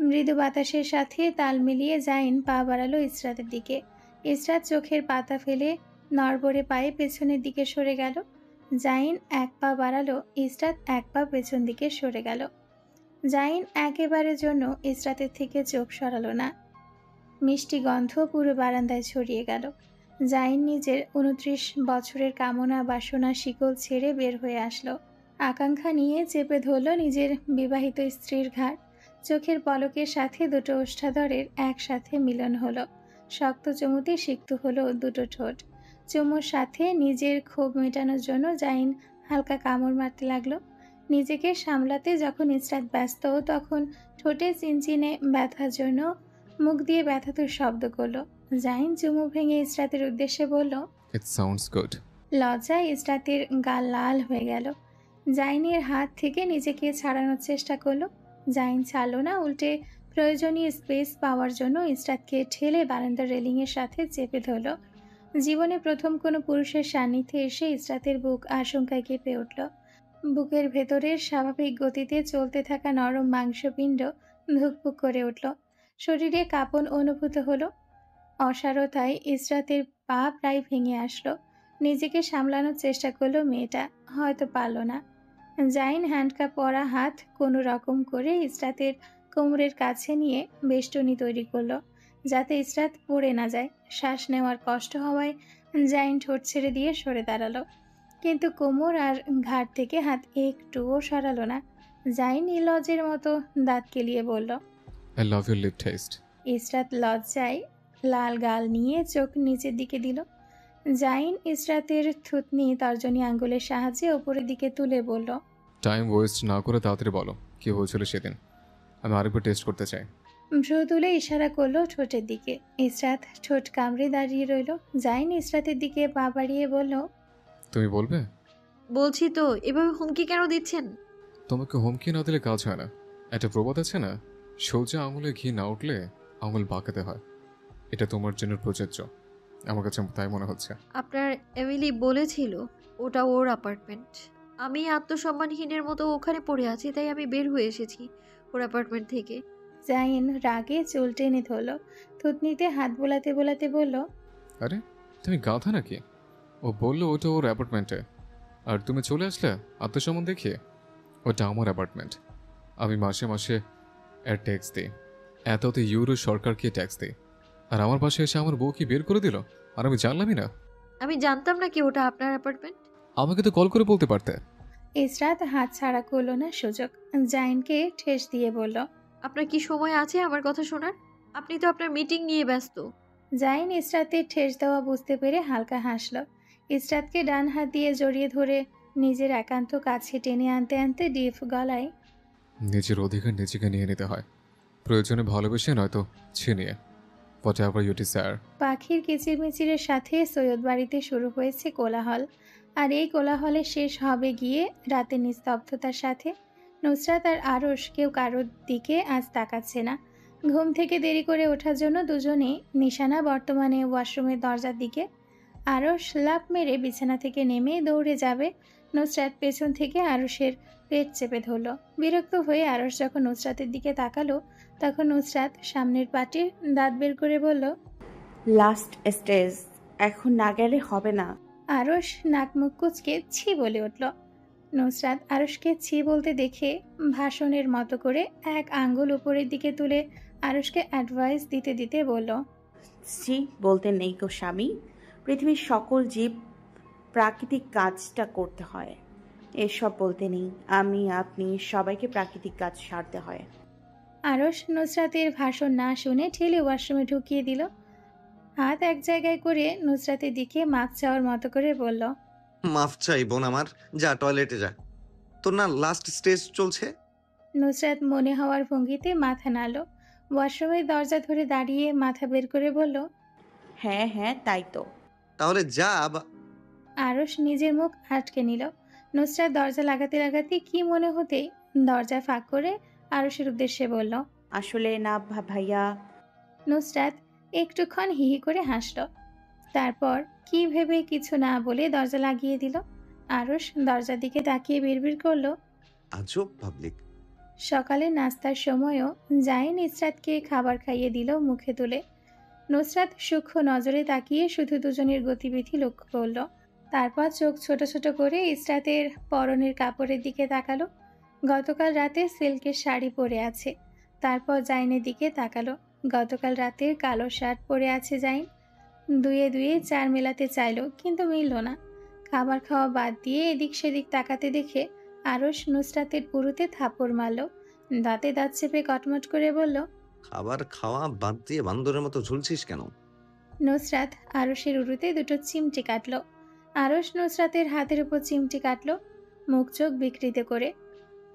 মৃদু বাতাসের সাথে তাল মিলিয়ে জাইন পা বাড়ালো ইসরাতের দিকে। ইসরাত চোখের পাতা ফেলে নড়বড়ে পায়ে পেছনের দিকে সরে গেল। জাইন এক পা বাড়ালো, ইসরাত এক পা পেছন দিকে সরে গেল। জাইন একেবারের জন্য ইসরাতের থেকে চোখ সরালো না। মিষ্টি গন্ধ পুরো বারান্দায় ছড়িয়ে গেল। জাইন নিজের 29 বছরের কামনা বাসনা শিকল ছেড়ে বের হয়ে আসলো। আকাঙ্ক্ষা নিয়ে চেপে ধরল নিজের বিবাহিত স্ত্রীর ঘাড়। চোখের পলকের সাথে দুটো ওষ্ঠাধরের একসাথে মিলন হলো। শক্ত চুমুতে সিক্ত হলো দুটো ঠোঁট। চুমুর সাথে নিজের ক্ষোভ মেটানোর জন্য জাইন হালকা কামড় মারতে লাগলো। নিজেকে সামলাতে যখন ইসরাত ব্যস্ত, তখন ঠোঁটে চিনচিনে ব্যথার জন্য মুখ দিয়ে ব্যথাতুর শব্দ করলো। জাইন চুমু ভেঙে ইসরাতের উদ্দেশ্যে বলল, ইট সাউন্ডস গুড। লজ্জায় ইসরাতের গাল লাল হয়ে গেল। জাইনের হাত থেকে নিজেকে ছাড়ানোর চেষ্টা করলো। জাইন ছাড়ল না, উল্টে প্রয়োজনীয় স্পেস পাওয়ার জন্য ইসরাতকে ঠেলে বারান্দার রেলিংয়ের সাথে চেপে ধরল। জীবনে প্রথম কোনো পুরুষের সান্নিধ্যে এসে ইসরাতের বুক আশঙ্কায় কেঁপে উঠল। বুকের ভেতরের স্বাভাবিক গতিতে চলতে থাকা নরম মাংসপিণ্ড ধুকপুক করে উঠল। শরীরে কাঁপন অনুভূত হলো। অসারতায় ইসরাতের পা প্রায় ভেঙে আসলো। নিজেকে সামলানোর চেষ্টা করলো মেয়েটা, হয়তো পারল না। জাইন হ্যান্ডকাপ পরা হাত কোনো রকম করে ইসরাতের কোমরের কাছে নিয়ে বেষ্টনী তৈরি করলো, যাতে ইসরাত পড়ে না যায়। শ্বাস নেওয়ার কষ্ট হওয়ায় জাইন ঠোঁট ছেড়ে দিয়ে সরে দাঁড়ালো, কিন্তু কোমর আর ঘাট থেকে হাত একটুও সরালো না। জাইন নির্লজ্জের মতো দাঁত কেলিয়ে বলল, I love your lip taste. Israt লজ্জায় লাল গাল নিয়ে চোখ নিচের দিকে দিল। জাইন ইসরাতের থুতনি তর্জনী আঙ্গুলের সাহায্যে ওপরের দিকে তুলে বলল, টাইম ওয়েস্ট না করে তাড়াতাড়ি বলো কি হয়েছিল সেদিন। আমি আরেকবার টেস্ট করতে চাই। ভ্রু তুলে ইশারা করলো ঠোঁটের দিকে। ইসরাত ঠোঁট কামড়ে দাঁড়িয়ে রইল। জাইন ইসরাতের দিকে পা বাড়িয়ে বলল, তুমি বলবে? বলছি তো, এভাবে হুমকি কেন দিচ্ছেন? তোমাকে হুমকি না দিলে কাজ হয় না। একটা প্রবাদ আছে না, সোজা আঙুলে ঘি না উঠলে আঙুল বাঁকাতে হয়। এটা তোমার জন্য প্রযোজ্য। আমার কাছে তাই মনে হচ্ছে। আপনার এমিলি বলেছিল ওটা ওর অ্যাপার্টমেন্ট। আমি আত্মসম্মানহীনের মতো ওখানে পড়ে আছি, তাই আমি বের হয়ে এসেছি ওর অ্যাপার্টমেন্ট থেকে। জাইন রাগে চুল টেনে ধরল। থুতনিতে হাত বোলাতে বোলাতে বলল, আরে তুমি গাধা নাকি? ও বললো ওটা ওর অ্যাপার্টমেন্টে, আর তুমি চলে আসলে আত্মসম্মান দেখিয়ে। ওটা আমার অ্যাপার্টমেন্ট। আমি মাসে মাসে এর ট্যাক্স দিই। এততে ইউরো সরকারকে ট্যাক্স দিই, আর আমার পাশে এসে আমার বউ কি বের করে দিল, আর আমি জানলামই না। আমি জানতাম না কি ওটা আপনার অ্যাপার্টমেন্ট। আমাকে তো কল করে বলতে পারতে। ইসরাত হাত ছাড়া করলো না সুযোগ। জাইনকে ঠেস দিয়ে বলল, আপনার কি সময় আছে আমার কথা শোনার? আপনি তো আপনার মিটিং নিয়ে ব্যস্ত। জাইন ইসরাতের ঠেস দেওয়া বুঝতে পেরে হালকা হাসল। ইসরাতকে ডান হাত দিয়ে জড়িয়ে ধরে নিজের একান্ত কাছে টেনে আনতে আনতে ডিপ গলায়, নিজের অধিকার নিজেকে নিয়ে নিতে হয়, প্রয়োজনে ভালোবেসে নয়তো ছিনিয়ে। Whatever you desire. পাখির কিচিরমিচিরের সাথে সৈয়দ বাড়িতে শুরু হয়েছে কোলাহল, আর এই কোলাহলে শেষ হবে গিয়ে রাতের নিস্তব্ধতার সাথে। নুসরাত আর আরশ কেউ কারোর দিকে আজ তাকাচ্ছে না। ঘুম থেকে দেরি করে ওঠার জন্য দুজনে নিশানা বর্তমানে ওয়াশরুমের দরজার দিকে। আরশ লাফ মেরে বিছানা থেকে নেমে দৌড়ে যাবে নুসরাত পেছন থেকে আরুষের পেট চেপে ধরল। বিরক্ত হয়ে আরুষ যখন নুসরাতের দিকে তাকালো তখন নুসরাত সামনের পাটির দাঁত বের করে বলল, লাস্ট স্টেজ, এখন না গেলে হবে না। আরুষ নাক মুখ কুচকে ছি বলে উঠল। নুসরাত আরুষকে ছি বলতে দেখে ভাষণের মতো করে এক আঙ্গুল উপরের দিকে তুলে আরুষকে অ্যাডভাইস দিতে দিতে বলল, ছি বলতে নেই গো স্বামী, পৃথিবীর সকল জীব প্রাকৃতিক কাজটা করতে হয়, এসব বলতে নেই। আমি আপনি সবাইকে প্রাকৃতিক কাজ সারতে হয়। আরুষ নুসরাতের ভাষণ না শুনে ঠেলে ওয়াশরুমে ঢুকিয়ে দিল। হাত এক জায়গায় করে নুসরাতের দিকে মাপ চাওয়ার মতো করে বলল, মাফ চাই বোন আমার, যা টয়লেটে যা, তোর না লাস্ট স্টেজ চলছে। নুসরাত মনে হওয়ার ভঙ্গিতে মাথা নাড়ল। ওয়াশরুমের দরজা ধরে দাঁড়িয়ে মাথা বের করে বলল, হ্যাঁ হ্যাঁ তাই তো। তাহলে যা। আরুষ নিজের মুখ আটকে নিল। নুসরাত দরজা লাগাতে লাগাতে কি মনে হতেই দরজা ফাঁক করে আরুষের উদ্দেশ্যে বলল, আসলে না ভাইয়া। নুসরাত একটুক্ষণ হিহি করে হাসল। তারপর কি ভেবে কিছু না বলে দরজা লাগিয়ে দিল। আরুষ দরজার দিকে তাকিয়ে বিড়বিড় করল, আজব পাবলিক। সকালে নাস্তার সময়ও জাইন ইসরাতকে খাবার খাইয়ে দিল মুখে তুলে। নুসরাত সূক্ষ্ম নজরে তাকিয়ে শুধু দুজনের গতিবিধি লক্ষ্য করল। তারপর চোখ ছোট ছোট করে ইসরাতের পরনের কাপড়ের দিকে তাকালো। গতকাল রাতে সিল্কের শাড়ি পরে আছে। তারপর জাইনের দিকে তাকালো। গতকাল রাতের কালো শার্ট পরে আছে জাইন। দুয়ে দুয়ে চার মেলাতে চাইলো, কিন্তু মিলল না। খাবার খাওয়া বাদ দিয়ে এদিক সেদিক তাকাতে দেখে আরুষ নুসরাতের পুরুতে থাপ্পড় মারল। দাঁতে দাঁত চেপে কটমট করে বলল, খাবার খাওয়া বাদ দিয়ে বান্দরের মতো ঝুলছিস কেন? নুসরাত আরুষের উরুতে দুটো চিমটি কাটল। আরুষ নুসরাতের হাতের উপর চিমটি কাটল, মুখ চোখ বিকৃত করে।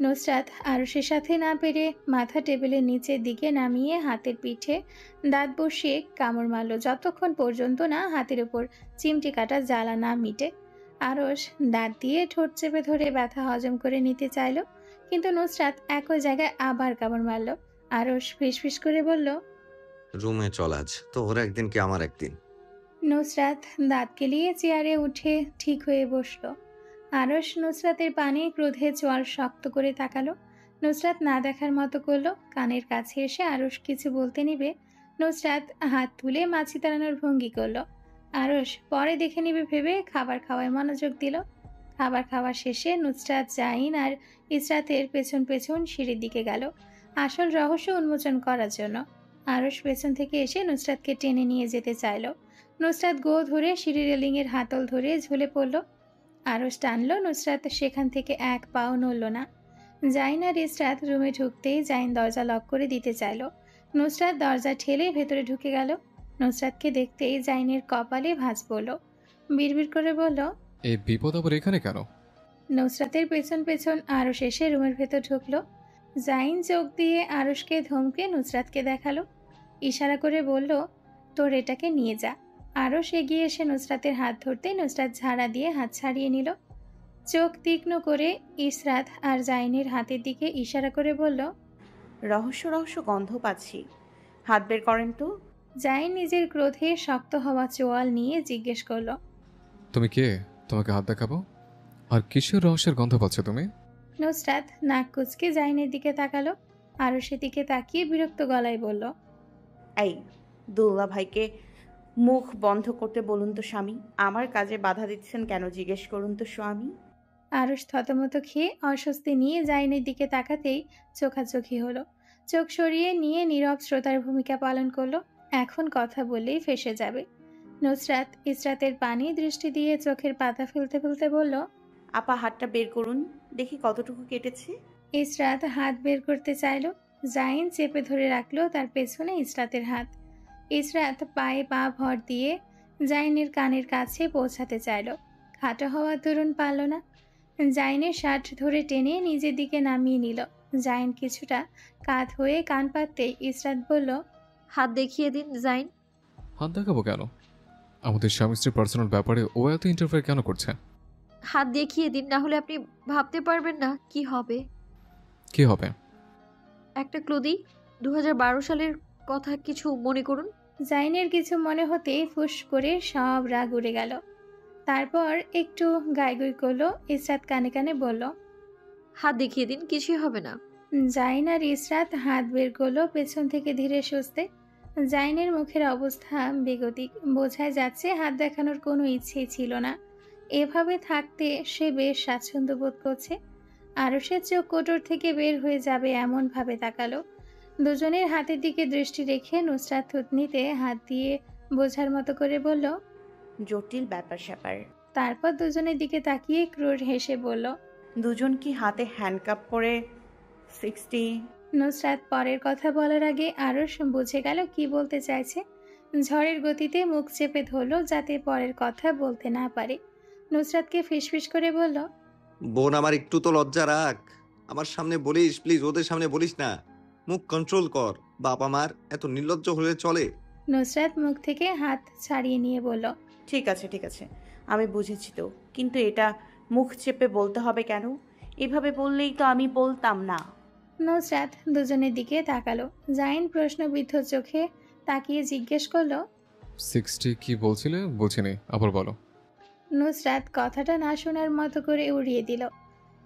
নুসরাত আরুষের সাথে না পেরে মাথা টেবিলের নিচের দিকে নামিয়ে হাতের পিঠে দাঁত বসিয়ে কামড় মারল, যতক্ষণ পর্যন্ত না হাতের উপর চিমটি কাটা জ্বালা না মিটে। আরুষ দাঁত দিয়ে ঠোঁট চেপে ধরে ব্যথা হজম করে নিতে চাইল, কিন্তু নুসরাত একই জায়গায় আবার কামড় মারল। আরুষ ফিসফিস করে বলল, রুমে চল, আজ তোর একদিন কি আমার একদিন। নুসরাত দাঁত কেলিয়ে চেয়ারে উঠে ঠিক হয়ে বসল। আরুষ নুসরাতের পানে ক্রোধে চোয়াল শক্ত করে তাকালো। নুসরাত না দেখার মতো করলো। কানের কাছে এসে আরুষ কিছু বলতে নিবে, নুসরাত হাত তুলে মাছি তাড়ানোর ভঙ্গি করলো। আরুষ পরে দেখে নিবে ভেবে খাবার খাওয়ায় মনোযোগ দিল। খাবার খাওয়া শেষে নুসরাত জাইন আর ইসরাতের পেছন পেছন সিঁড়ির দিকে গেল আসল রহস্য উন্মোচন করার জন্য। আরুষ পেছন থেকে এসে নুসরাতকে টেনে নিয়ে যেতে চাইল। নুসরাত গো ধরে সিঁড়ি রেলিংয়ের হাতল ধরে ঝুলে পড়ল। আরুষ টানলো, নুসরাত সেখান থেকে এক পাও নড়ল না। জাইন আর ইসরাত রুমে ঢুকতেই জাইন দরজা লক করে দিতে চাইল। নুসরাত দরজা ঠেলে ভেতরে ঢুকে গেল। নুসরাতকে দেখতেই জাইনের কপালে ভাঁজ পড়ল। বিড়বিড় করে বলল, এই বিপদ আবার এখানে কেন? নুসরাতের পেছন পেছন আরুষ এসে রুমের ভেতর ঢুকলো। জাইন চোখ দিয়ে আরুষকে ধমকে নুসরাতকে দেখালো, ইশারা করে বলল, তোর এটাকে নিয়ে যা। আরুষ এগিয়ে এসে নুসরাতের হাত ধরতে নুসরাত ঝাড়া দিয়ে হাত ছাড়িয়ে নিল। চোখ তীক্ষ্ণ করে ইসরাত আর জাইনের হাতের দিকে ইশারা করে বলল, রহস্য রহস্য গন্ধ পাচ্ছি, হাত বের করেন তো। জাইন নিজের ক্রোধে শক্ত হওয়া চোয়াল নিয়ে জিজ্ঞেস করলো, তুমি কে? তোমাকে হাত দেখাবো? আর কিসের রহস্যের গন্ধ পাচ্ছ তুমি? নুসরাত নাক কুচকে জাইনের দিকে তাকালো। আরুষের দিকে তাকিয়ে বিরক্ত গলায় বলল, এই দুল্লা ভাইকে মুখ বন্ধ করতে বলুন তো স্বামী, আমার কাজে বাধা দিচ্ছেন কেন জিজ্ঞেস করুন তো স্বামী। আরুষ থতমত খেয়ে অস্বস্তি নিয়ে জাইনের দিকে তাকাতেই চোখাচোখি হলো। চোখ সরিয়ে নিয়ে নীরব শ্রোতার ভূমিকা পালন করলো। এখন কথা বললেই ফেঁসে যাবে। নুসরাত ইসরাতের পানি দৃষ্টি দিয়ে চোখের পাতা ফেলতে ফেলতে বলল, আপা হাতটা বের করুন দেখি কতটুকু কেটেছে। ইসরাত হাত বের করতে চাইল। জাইন চেপে ধরে রাখলো তার পেছনে ইসরাতের হাত। ইসরাত পায়ে পা ভর দিয়ে জাইনের কানের কাছে পৌঁছাতে চাইল, খাটো হওয়ার দরুন পারল না। জাইনের শার্ট ধরে টেনে নিজের দিকে নামিয়ে নিল। জাইন কিছুটা কাত হয়ে কান পাততেই ইসরাত বলল, হাত দেখিয়ে দিন জাইন। হাত দেখাবো কেন? আমাদের স্বামী স্ত্রীর পার্সোনাল ব্যাপারে ও এত ইন্টারফেয়ার কেন করছে? হাত দেখিয়ে দিন, না হলে আপনি ভাবতে পারবেন না কি হবে। কি হবে? একটা ক্লু দিই, 2012 সালের কথা কিছু মনে করুন। জাইনের কিছু মনে হতে ফুস করে সব রাগ উড়ে গেল। তারপর একটু গাইগুই করলো। ইসরাত কানে কানে বলল, হাত দেখিয়ে দিন, কিছুই হবে না। জাইন আর ইসরাত হাত বের করলো পেছন থেকে ধীরে সুস্থে। জাইনের মুখের অবস্থা বেগতিক, বোঝাই যাচ্ছে হাত দেখানোর কোনো ইচ্ছেই ছিল না। এভাবে থাকতে সে বেশ স্বাচ্ছন্দ্য বোধ করছে। আরশের চোখ কোটর থেকে বের হয়ে যাবে এমন ভাবে তাকালো। দুজনের হাতের দিকে দৃষ্টি রেখে নুসরাত থুতনিতে হাত দিয়ে বোঝার মতো করে বলল, জটিল ব্যাপার স্যাপার। তারপর দুজনের দিকে তাকিয়ে ক্রুর হেসে বলল, দুজন কি হাতে হ্যান্ডকাপ পরে 60? নুসরাত পরের কথা বলার আগে আরশ বুঝে গেল কি বলতে চাইছে। ঝড়ের গতিতে মুখ চেপে ধরল যাতে পরের কথা বলতে না পারে। নুসরাতকে ফিসফিস করে বলল, বোন আমার একটু তো লজ্জা রাখ। আমার সামনে বলিস প্লিজ, ওদের সামনে বলিস না। মুখ কন্ট্রোল কর। বাপ আমার এত নির্লজ্জ হলে চলে? নুসরাত মুখ থেকে হাত ছাড়িয়ে নিয়ে বলল, ঠিক আছে, আমি বুঝেছি তো, কিন্তু এটা মুখ চেপে বলতে হবে কেন? এভাবে বললেই তো আমি বলতাম না। নুসরাত দুজনের দিকে তাকালো। জাইন প্রশ্নবিদ্ধ চোখে তাকিয়ে জিজ্ঞেস করলো, 60 কি বলছিলে? বুঝিনি, আবার বলো। নুসরাত কথাটা না শোনার মতো করে উড়িয়ে দিল।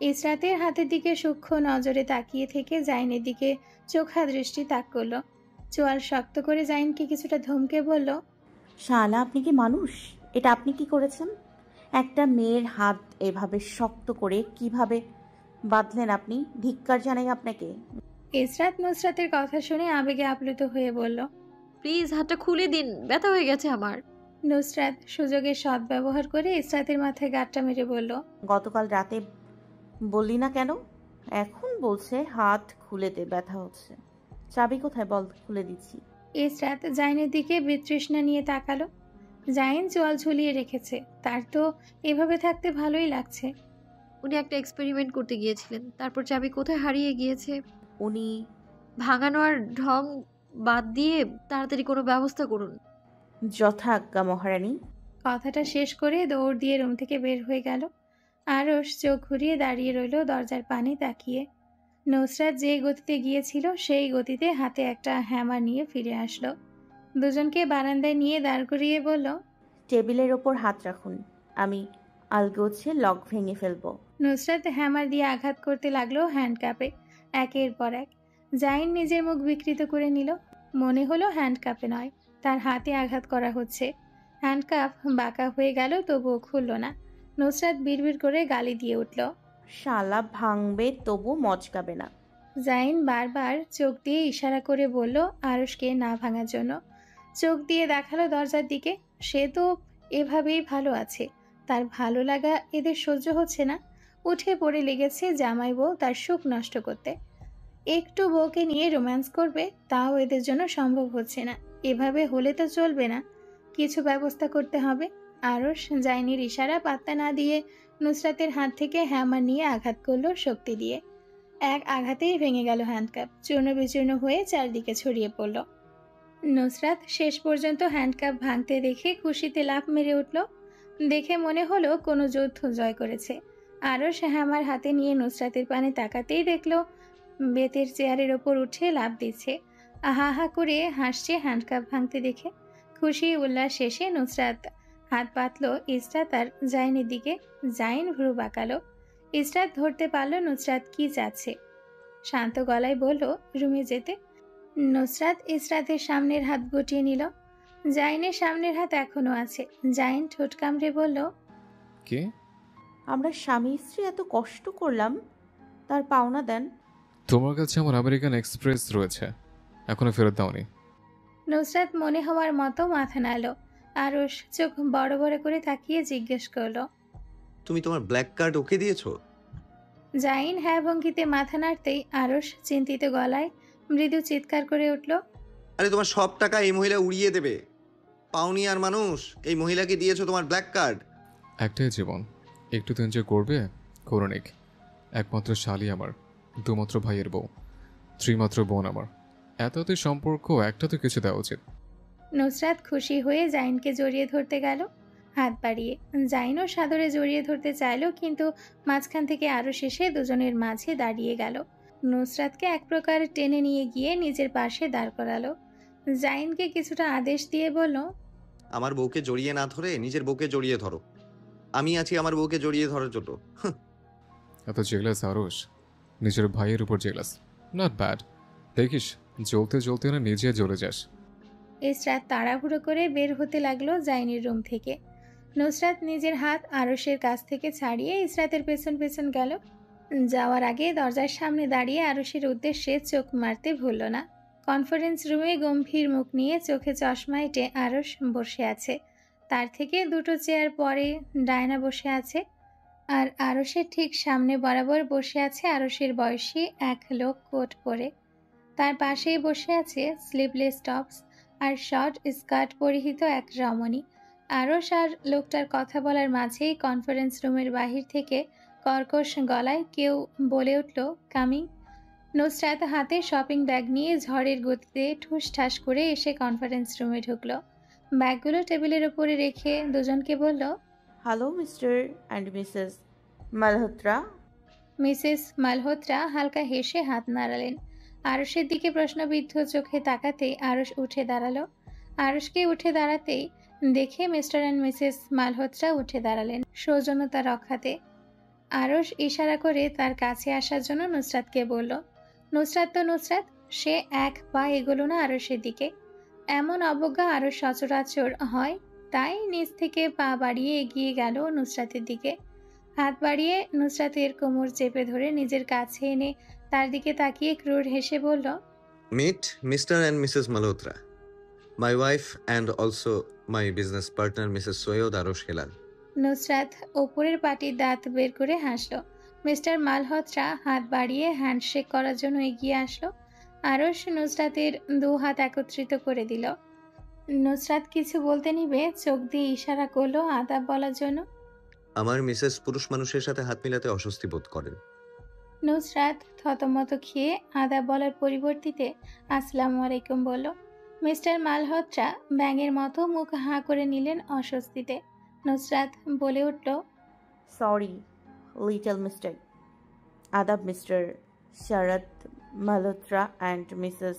ইসরাতের হাতের দিকে সূক্ষ্ম নজরে তাকিয়ে থেকে জাইনের দিকে চোখা দৃষ্টি তাক করলো। চোয়াল শক্ত করে জাইনকে কিছুটা ধমকে বলল, শালা, আপনি কি মানুষ? এটা আপনি কি করেছেন? একটা মেয়ের হাত এভাবে শক্ত করে কিভাবে বাঁধলেন আপনি? ধিক্কার জানাই আপনাকে। ইসরাত নুসরাতের কথা শুনে আবেগে আপ্লুত হয়ে বলল, প্লিজ হাতটা খুলে দিন, ব্যথা হয়ে গেছে আমার। নুসরাত সুযোগের সদ্ব্যবহার করে ইসরাতের মাথায় গাঁটটা মেরে বলল, গতকাল রাতে বললি না কেন? এখন বলছে হাত খুলে দে, ব্যথা হচ্ছে। চাবি কোথায় বল, খুলে দিচ্ছি। ইসরাত জাইনের দিকে বিতৃষ্ণা নিয়ে তাকালো। জাইন চোয়াল ঝুলিয়ে রেখেছে, তার তো এভাবে থাকতে ভালোই লাগছে। উনি একটা এক্সপেরিমেন্ট করতে গিয়েছিলেন, তারপর চাবি কোথায় হারিয়ে গিয়েছে। উনি ভাঙানো আর ঢং বাদ দিয়ে তাড়াতাড়ি কোনো ব্যবস্থা করুন। যথাজ্ঞা মহারানী। কথাটা শেষ করে দৌড় দিয়ে রুম থেকে বের হয়ে গেল। আরশ চোখ ঘুরিয়ে দাঁড়িয়ে রইল দরজার পানে তাকিয়ে। নুসরাত যে গতিতে গিয়েছিল সেই গতিতে হাতে একটা হ্যামার নিয়ে ফিরে আসলো। দুজনকে বারান্দায় নিয়ে দাঁড় করিয়ে বলল, টেবিলের ওপর হাত রাখুন, আমি আলগোছে লক ভেঙে ফেলবো। নুসরাত হ্যামার দিয়ে আঘাত করতে লাগলো হ্যান্ডকাপে, একের পর এক। জাইন নিজের মুখ বিকৃত করে নিল। মনে হলো হ্যান্ডকাপে নয়, তার হাতে আঘাত করা হচ্ছে। হ্যান্ডকাপ বাঁকা হয়ে গেল, তবুও খুলল না। নুসরাত বিড়বিড় করে গালি দিয়ে উঠল, শালা ভাঙবে তবু মচকাবে না। জাইন বারবার চোখ দিয়ে ইশারা করে বলল আরশকে না ভাঙার জন্য। চোখ দিয়ে দেখালো দরজার দিকে। সে তো এভাবেই ভালো আছে, তার ভালো লাগা এদের সহ্য হচ্ছে না। উঠে পড়ে লেগেছে জামাই বউ তার সুখ নষ্ট করতে। একটু বউকে নিয়ে রোম্যান্স করবে, তাও এদের জন্য সম্ভব হচ্ছে না। এভাবে হলে তো চলবে না, কিছু ব্যবস্থা করতে হবে। আরশ জাইনের ইশারা পাত্তা না দিয়ে নুসরাতের হাত থেকে হ্যামার নিয়ে আঘাত করলো শক্তি দিয়ে। এক আঘাতেই ভেঙে গেল হ্যান্ডকাপ, চূর্ণ বিচূর্ণ হয়ে চারদিকে ছড়িয়ে পড়ল। নুসরাত শেষ পর্যন্ত হ্যান্ডকাপ ভাঙতে দেখে খুশিতে লাফ মেরে উঠল। দেখে মনে হলো কোনো যুদ্ধ জয় করেছে। আরশ হ্যামার হাতে নিয়ে নুসরাতের পানে তাকাতেই দেখলো বেতের চেয়ারের ওপর উঠে লাফ দিচ্ছে, আহা হা করে হাসছে হ্যান্ডকাপ ভাঙতে দেখে। খুশি উল্লাস শেষে নুসরাত হাত পাতলো ইসরাত আর জাইনের দিকে। জাইন ভ্রু বাঁকালো। ইসরাত ধরতে পারল নুসরাত কি চাচ্ছে। শান্ত গলায় বলল রুমে যেতে। নুসরাত ইসরাতের সামনের হাত গুটিয়ে নিল। জাইনের সামনের হাত এখনো আছে। জাইন ঠোঁট কামড়ে বলল, কি? আমরা স্বামী স্ত্রী এত কষ্ট করলাম, তার পাওনা দেন। তোমার কাছে আমার আমেরিকান এক্সপ্রেস রয়েছে, এখনো ফেরত দাওনি। নুসরাত মনে হওয়ার মতো মাথা নাড়ল। আরশ চোখ বড় বড় করে তাকিয়ে জিজ্ঞেস করলো, তুমি তোমার ব্ল্যাক কার্ড ওকে দিয়েছো? জাইন হ্যাঁ ভঙ্গিতে মাথা নাড়তেই আরশ চিন্তিত গলায় মৃদু চিৎকার করে উঠল, আরে তোমার সব টাকা এই মহিলা উড়িয়ে দেবে। পাওনি আর মানুষ, এই মহিলাকে দিয়েছো তোমার ব্ল্যাক কার্ড। একটাই জীবন, একটু তো এনজয় করবে, করুনিক। একমাত্র শালি আমার, দুমাত্র ভাইয়ের বউ, ত্রিমাত্র বোন আমার। এতই সম্পর্ক, একটা তো কিছু দেওয়া উচিত। নুসরাত খুশি হয়ে জাইনকে জড়িয়ে ধরতে গেল হাত বাড়িয়ে। জাইনও সাদরে জড়িয়ে ধরতে চাইল, কিন্তু মাঝখান থেকে আরো শেষে দুজনের মাঝে দাঁড়িয়ে গেল। নুসরাতকে এক প্রকার টেনে নিয়ে গিয়ে নিজের পাশে দাঁড় করালো। জাইনকে কিছুটা আদেশ দিয়ে বলল, আমার বউকে জড়িয়ে না ধরে নিজের বউকে জড়িয়ে ধরো। আমি আছি আমার বউকে জড়িয়ে ধরার জন্য। এত জেলাস আরস, নিজের ভাইয়ের উপর জেলাস, নট ব্যাড। দেখিস জ্বলতে জ্বলতে না নিজে জ্বলে যাস। ইসরাত তাড়াহুড়ো করে বের হতে লাগলো জাইনের রুম থেকে। নুসরাত নিজের হাত আরশের কাছ থেকে ছাড়িয়ে ইসরাতের পেছন পেছন গেল। যাওয়ার আগে দরজার সামনে দাঁড়িয়ে আরশের উদ্দেশ্যে চোখ মারতে ভুলল না। কনফারেন্স রুমে গম্ভীর মুখ নিয়ে চোখে চশমা এঁটে আরশ বসে আছে। তার থেকে দুটো চেয়ার পরে ডায়না বসে আছে। আর আরশের ঠিক সামনে বরাবর বসে আছে আরশের বয়সী এক লোক কোট পরে। তার পাশেই বসে আছে স্লিভলেস টপস আর শর্ট স্কার্ট পরিহিত এক রমণী। আরশ আর লোকটার কথা বলার মাঝেই কনফারেন্স রুমের বাহির থেকে কর্কশ গলায় কেউ বলে উঠল, কামিং। নুসরাত হাতে শপিং ব্যাগ নিয়ে ঝড়ের গতিতে ঠুসঠাস করে এসে কনফারেন্স রুমে ঢুকলো। ব্যাগগুলো টেবিলের উপরে রেখে দুজনকে বলল, hello mister and Mrs Malhotra. Mrs Malhotra হালকা হেসে হাত নাড়ালেন। আরশের দিকে প্রশ্নবিদ্ধ চোখে তাকাতেই আরশ উঠে দাঁড়ালো। আরশকে উঠে দাঁড়াতেই দেখে মিস্টার অ্যান্ড মিসেস মালহোত্রা উঠে দাঁড়ালেন সৌজন্যতা রক্ষাতে। আরশ ইশারা করে তার কাছে আসার জন্য নুসরাতকে বলল। নুসরাত তো নুসরাত, সে এক পা এগোলো না আরশের দিকে। এমন অবজ্ঞা আরশ সচরাচর হয়, তাই নিচ থেকে পা বাড়িয়ে এগিয়ে গেল নুসরাতের দিকে। হাত বাড়িয়ে নুসরাতের কোমর চেপে ধরে নিজের কাছে এনে তার দিকে তাকিয়ে ক্রুর হেসে বলল, meet Mr and Mrs Malhotra, my wife and also my business partner Mrs Syed Arsh Helal. Nusrat ওপরের পাটির দাঁত বের করে হাসল। মিস্টার মালহোত্রা হাত বাড়িয়ে হ্যান্ডশেক করার জন্য এগিয়ে আসলো। আরশ নুসরাতের দু হাত একত্রিত করে দিল। নুসরাত কিছু বলতে নিবে চোখ দিয়ে ইশারা করলো আদাব বলার জন্য। আমার মিসেস পুরুষ মানুষের সাথে হাত মিলাতে অস্বস্তি বোধ করেন। নুসরাত থতমত খেয়ে আদাব বলার পরিবর্তিতে আসসালামু আলাইকুম বলল। মিস্টার মালহোত্রা ব্যাঙের মতো মুখ হাঁ করে নিলেন অস্বস্তিতে। নুসরাত বলে উঠল, সরি, লিটল মিস্টেক। আদাব Mr Sharat Malhotra and Mrs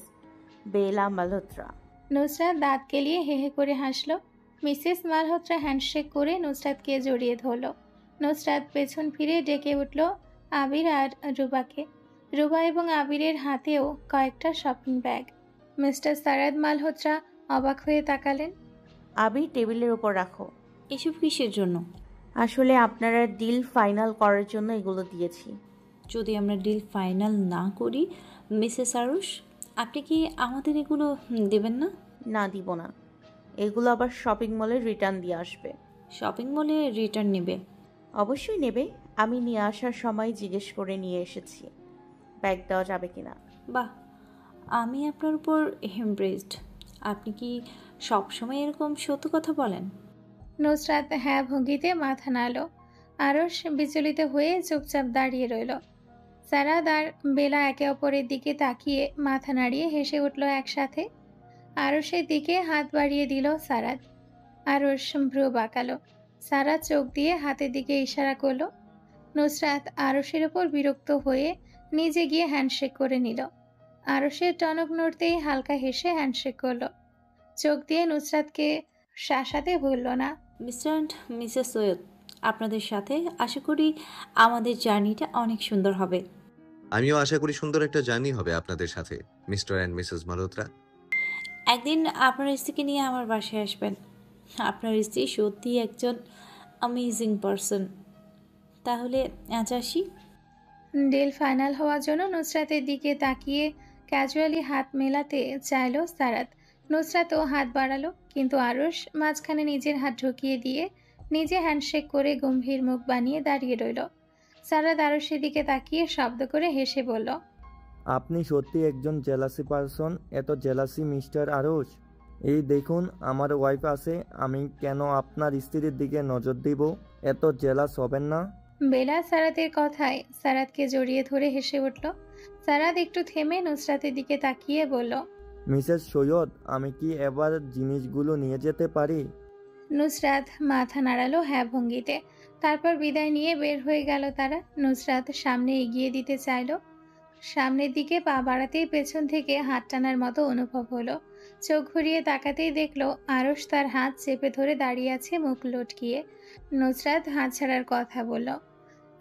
Bela Malhotra. Nusrat দাঁত কেলিয়ে হে হে করে হাসল। মিসেস মালহোত্রা হ্যান্ডশেক করে নুসরাতকে জড়িয়ে ধরল। নুসরাত পেছন ফিরে ডেকে উঠল আবির আর রুবাকে। রুবা এবং আবিরের হাতেও কয়েকটা শপিং ব্যাগ। মিস্টার সারাদ মালহোত্রা অবাক হয়ে তাকালেন। আবির টেবিলের ওপর রাখো। এসব কিসের জন্য? আসলে আপনারা ডিল ফাইনাল করার জন্য এগুলো দিয়েছি। যদি আমরা ডিল ফাইনাল না করি মিসেস আরুষ, আপনি কি আমাদের এগুলো দেবেন না? না, দিব না। এগুলো আবার শপিং মলে রিটার্ন দিয়ে আসবে। শপিং মলে রিটার্ন নেবে? অবশ্যই নেবে। আমি নিয়ে আসার সময় জিজ্ঞেস করে নিয়ে এসেছি ব্যাগ দেওয়া যাবে কিনা। বাহ, আমি আপনার উপর ইমপ্রেসড। আপনি কি সবসময় এরকম সত্য কথা বলেন? নুসরাত হ্যাঁ ভঙ্গিতে মাথা নাড়ল। আরশ বিচলিত হয়ে চুপচাপ দাঁড়িয়ে রইল। সারাদ আর বেলা একে অপরের দিকে তাকিয়ে মাথা নাড়িয়ে হেসে উঠল একসাথে। আরশের দিকে হাত বাড়িয়ে দিল সারাদ। আরশ ভ্রু বাঁকালো। সারাদ চোখ দিয়ে হাতের দিকে ইশারা করলো। নুসরাত আরশের ওপর বিরক্ত হয়ে নিজে গিয়ে হ্যান্ডশেক করে নিল। আরশের টনক নড়তেই হালকা হেসে হ্যান্ডশেক করলো। চোখ দিয়ে নুসরাতকে শাসাতে ভুলল না। মিস্টার অ্যান্ড মিসেস সৈয়দ, আপনাদের সাথে আশা করি আমাদের জার্নিটা অনেক সুন্দর হবে। আমিও আশা করি সুন্দর একটা জার্নি হবে আপনাদের সাথে মিস্টার অ্যান্ড মিসেস মালহোত্রা। একদিন আপনার স্ত্রীকে নিয়ে আমার বাসায় আসবেন। আপনার স্ত্রী সত্যি একজন অ্যামেজিং পারসন। তাহলে আজ আসি। ডিল ফাইনাল হওয়ার জন্য নুসরাতের দিকে তাকিয়ে ক্যাজুয়ালি হাত মেলাতে চাইল সারাত। নুসরাতও হাত বাড়ালো, কিন্তু আরশ মাঝখানে নিজের হাত ঢুকিয়ে দিয়ে নিজে হ্যান্ডশেক করে গম্ভীর মুখ বানিয়ে দাঁড়িয়ে রইল। সারাত আরশের দিকে তাকিয়ে শব্দ করে হেসে বলল, আপনি সত্যি একজন জেলাসি পারসন। এত জেলাসি মিস্টার আরশ? এই দেখুন, আমার ওয়াইফ আছে, আমি কেন আপনার স্ত্রীর দিকে নজর দিব? এত জেলাস হবেন না। বেলা সারাতের কথায় সারাতকে জড়িয়ে ধরে হেসে উঠল। সারাত একটু থেমে নুসরাতের দিকে তাকিয়ে বলল, মিসেস সৈয়দ, আমি কি এবার জিনিসগুলো নিয়ে যেতে পারি? নুসরাত মাথা নাড়ালো হ্যাঁ ভঙ্গিতে। তারপর বিদায় নিয়ে বের হয়ে গেল তারা। নুসরাত সামনে এগিয়ে দিতে চাইল। সামনের দিকে পা বাড়াতেই পেছন থেকে হাত টানার মতো অনুভব হলো। চোখ ঘুরিয়ে তাকাতেই দেখলো আরশ তার হাত চেপে ধরে দাঁড়িয়ে আছে মুখ লটকিয়ে। নুসরাত হাত ছাড়ার কথা বলল।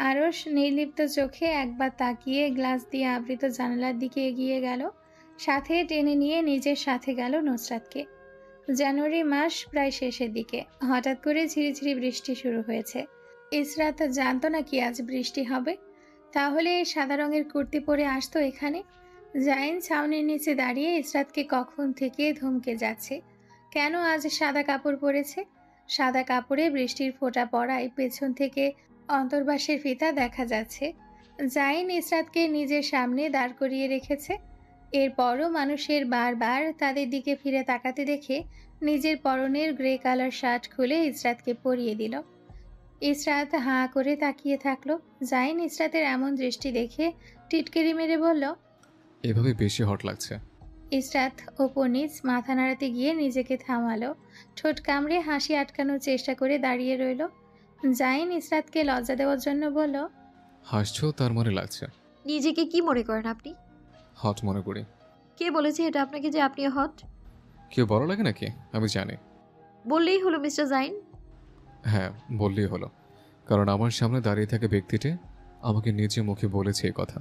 আরশ নির্লিপ্ত চোখে একবার তাকিয়ে গ্লাস দিয়ে আবৃত জানালার দিকে এগিয়ে গেল, সাথে টেনে নিয়ে নিজের সাথে গেল নুসরাতকে। জানুয়ারি মাস প্রায় শেষের দিকে হঠাৎ করে ঝিরিঝিরি বৃষ্টি শুরু হয়েছে। ইসরাত জানতো না কি আজ বৃষ্টি হবে, তাহলে এই সাদা রঙের কুর্তি পরে আসতো এখানে। জাইন ছাউনির নিচে দাঁড়িয়ে ইসরাতকে কখন থেকে ধমকে যাচ্ছে, কেন আজ সাদা কাপড় পরেছে। সাদা কাপড়ে বৃষ্টির ফোঁটা পড়ায় পেছন থেকে অন্তর্বাসের ফিতা দেখা যাচ্ছে। জাইন ইসরাতকে নিজের সামনে দাঁড় করিয়ে রেখেছে। এরপরও মানুষের বারবার তাদের দিকে ফিরে তাকাতে দেখে নিজের পরনের গ্রে কালার শার্ট খুলে ইসরাতকে পরিয়ে দিল। ইসরাত হাঁ করে তাকিয়ে থাকলো। জাইন ইসরাতের এমন দৃষ্টি দেখে টিটকিরি মেরে বলল, এভাবে বেশি হট লাগছে। ইসরাত ওপর নিচ মাথা নাড়াতে গিয়ে নিজেকে থামালো। ঠোঁট কামড়ে হাসি আটকানোর চেষ্টা করে দাঁড়িয়ে রইল। জাইন ইসরাতকে লজ্জা দেওয়ার জন্য বলল, হাসছো তার মনে লাগছে। নিজেকে কি মনে করেন আপনি? হট মনে করি। কে বলেছে এটা আপনাকে যে আপনি হট? কেউ বড় লাগে নাকি? আমি জানি। বললেই হলো মিস্টার জাইন। হ্যাঁ, বললেই হলো, কারণ আমার সামনে দাঁড়িয়ে থাকা ব্যক্তিটি আমাকে নিজে মুখে বলেছে এই কথা।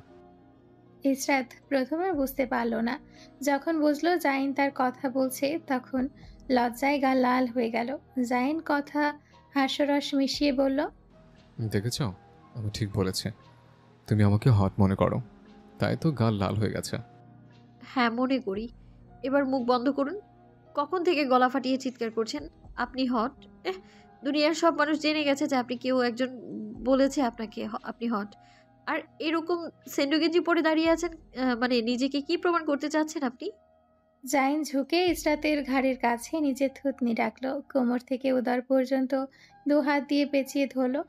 ইসরাত প্রথমে বুঝতে পারল না, যখন বুঝলো জাইন তার কথা বলছে তখন লজ্জায় গা লাল হয়ে গেল। জাইন কথা হাস্যরস মিশিয়ে বলল, দেখেছ, আমি ঠিক বলেছি। তুমি আমাকে হট মনে করো, তাই তো গাল লাল হয়ে গেছে। হ্যাঁ মনে করি। এবার মুখ বন্ধ করুন। কখন থেকে গলা ফাটিয়ে চিৎকার করছেন আপনি হট? দুনিয়ার সব মানুষ জেনে গেছে যে আপনি কেউ একজন বলেছে আপনাকে আপনি হট। আর এরকম সেন্ডো গেঞ্জি পরে দাঁড়িয়ে আছেন, মানে নিজেকে কি প্রমাণ করতে চাচ্ছেন আপনি? জাইন ঝুঁকে ইসরাতের ঘাড়ের কাছে নিজের থুতনি রাখলো। কোমর থেকে উদর পর্যন্ত দু হাত দিয়ে পেঁচিয়ে ধরলো।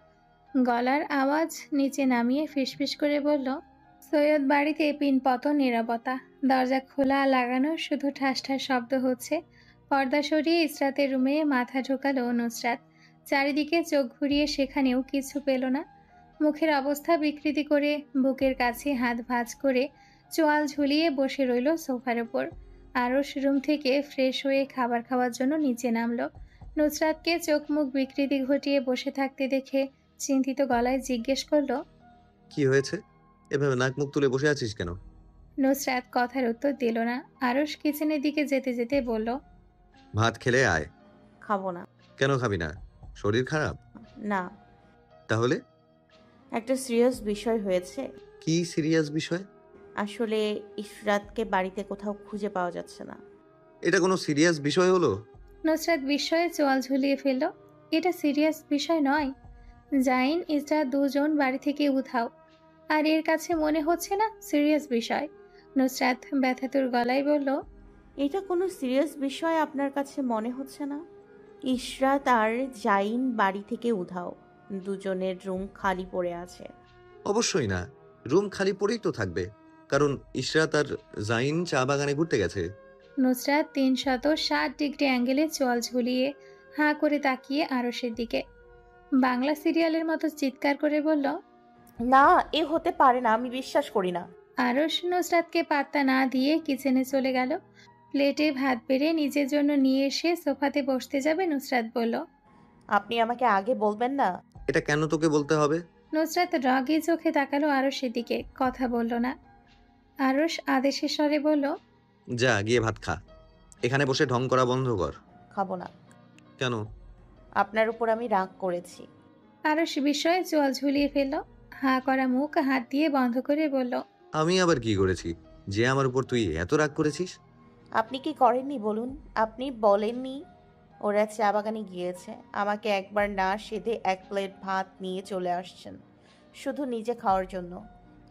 গলার আওয়াজ নিচে নামিয়ে ফিসফিস করে বলল, সৈয়দ বাড়িতে পিনপতন নীরবতা। দরজা খোলা লাগানো, শুধু ঠাস ঠাস শব্দ হচ্ছে। পর্দা সরিয়ে ইসরাতের রুমে মাথা ঢোকালো নুসরাত। চারিদিকে চোখ ঘুরিয়ে সেখানেও কিছু পেল না। মুখের অবস্থা বিকৃতি করে বুকের কাছে হাত ভাঁজ করে চোয়াল ঝুলিয়ে বসে রইল সোফার ওপর। আরশ রুম থেকে ফ্রেশ হয়ে খাবার খাওয়ার জন্য নিচে নামলো। নুসরাতকে চোখ মুখ বিকৃতি ঘটিয়ে বসে থাকতে দেখে চিন্তিত গলায় জিজ্ঞেস করলো, কি হয়েছে? এভাবে নাক মুখ তুলে বসে আছিস কেন? নুসরাত কথার উত্তর দিল না। আরশ কিচেনের দিকে যেতে যেতে বলল, ভাত খেলে আয়। খাবো না। কেন খাবি না? শরীর খারাপ? না, তাহলে? একটা সিরিয়াস বিষয় হয়েছে। কি সিরিয়াস বিষয়? আসলে ইসরাতকে বাড়িতে কোথাও খুঁজে পাওয়া যাচ্ছে না। এটা কোনো সিরিয়াস বিষয় হলো? নুসরাত বিস্ময়ে চোয়াল ঝুলিয়ে ফেলল। এটা সিরিয়াস বিষয় নয়। জাইন ইসরাত দুজন বাড়ি থেকে উধাও, আর এর কাছে মনে হচ্ছে না সিরিয়াস বিষয়। নুসরাত ব্যথাতুর গলায় বলল, এটা কোনো সিরিয়াস বিষয় আপনার কাছে মনে হচ্ছে না? ইসরাত আর জাইন বাড়ি থেকে উধাও, দুজনের রুম খালি পড়ে আছে। অবশ্যই না, রুম খালি পড়েই তো থাকবে, কারণ ইশরাত আর জাইন চা বাগানে ঘুরতে গেছে। নুসরাত 360 ডিগ্রি অ্যাঙ্গেলে চোয়াল ঝুলিয়ে হাঁ করে তাকিয়ে আরশের দিকে বাংলা সিরিয়ালের মতো চিৎকার করে বলল, না, এ হতে পারে না, আমি বিশ্বাস করি না। আরশ নুসরাতকে পাত্তা না দিয়ে কিচেনে চলে গেল। প্লেটে ভাত বেড়ে নিজের জন্য নিয়ে এসে সোফাতে বসতে যাবে নুসরাত বলল, আপনি আমাকে আগে বলবেন না? এটা কেন তোকে বলতে হবে? নুসরাত রাগী চোখে তাকালো আরশের দিকে, কথা বলল না। আরশ আদেশের স্বরে বলল, যা গিয়ে ভাত খা, এখানে বসে ঢং করা বন্ধ কর। খাবো না। কেন? আপনার উপর আমি রাগ করেছি। আরশ বিস্ময়ে চোয়াল ঝুলিয়ে ফেলল। হাঁ করা মুখ হাত দিয়ে বন্ধ করে বলল, আমি আবার কি করেছি যে আমার উপর তুই এত রাগ করেছিস? আপনি কি করেননি বলুন? আপনি বলেননি ওরা চা বাগানে গিয়েছে? আমাকে একবার না সেধে 1 প্লেট ভাত নিয়ে চলে আসছেন শুধু নিজে খাওয়ার জন্য।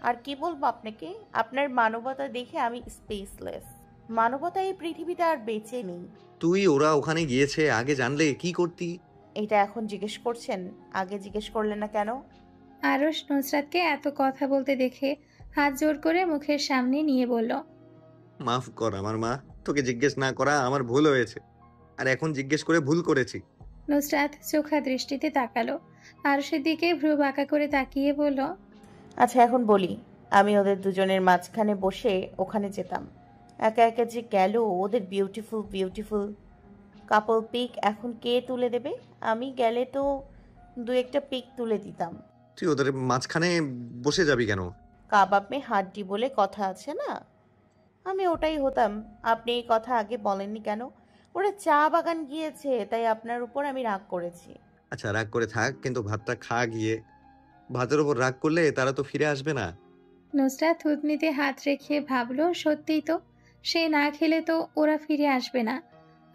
আর কি বলবো আপনাকে, আপনার মানবতা দেখে আমি স্পেসলেস। মানবতা এই পৃথিবীতে আর বেঁচে নেই। তুই ওরা ওখানে গিয়েছে আগে জানলে কি করতি? এটা এখন জিজ্ঞেস করছেন, আগে জিজ্ঞেস করলেন না কেন? আরশ নুসরাতকে এত কথা বলতে দেখে হাত জোর করে মুখের সামনে নিয়ে বলল, মাফ কর আমার মা, তোকে জিজ্ঞেস না করা আমার ভুল হয়েছে, আর এখন জিজ্ঞেস করে ভুল করেছি। নুসরাত চোখা দৃষ্টিতে তাকালো। আরশের দিকে ভ্রু বাঁকা করে তাকিয়ে বলল, আচ্ছা এখন বলি, আমি ওদের দুজনের মাঝখানে বসে ওখানে যেতাম, একা একা যে গেল ওদের বিউটিফুল বিউটিফুল কাপল পিক এখন কে তুলে দেবে? আমি গেলে তো দু একটা পিক তুলে দিতাম। তুই ওদের মাঝখানে বসে যাবি কেন? কাবাব মে হাড্ডি বলে কথা আছে না, আমি ওটাই হতাম। আপনি এই কথা আগে বলেননি কেন? ওরা চা বাগান গিয়েছে, তাই আপনার উপর আমি রাগ করেছি। আচ্ছা রাগ করে থাক, কিন্তু ভাতটা খা গিয়ে। ভাতের ওপর রাগ করলে তারা তো ফিরে আসবে না। নুসরাত থুতনিতে হাত রেখে ভাবলো সত্যিই তো, সে না খেলে তো ওরা ফিরে আসবে না।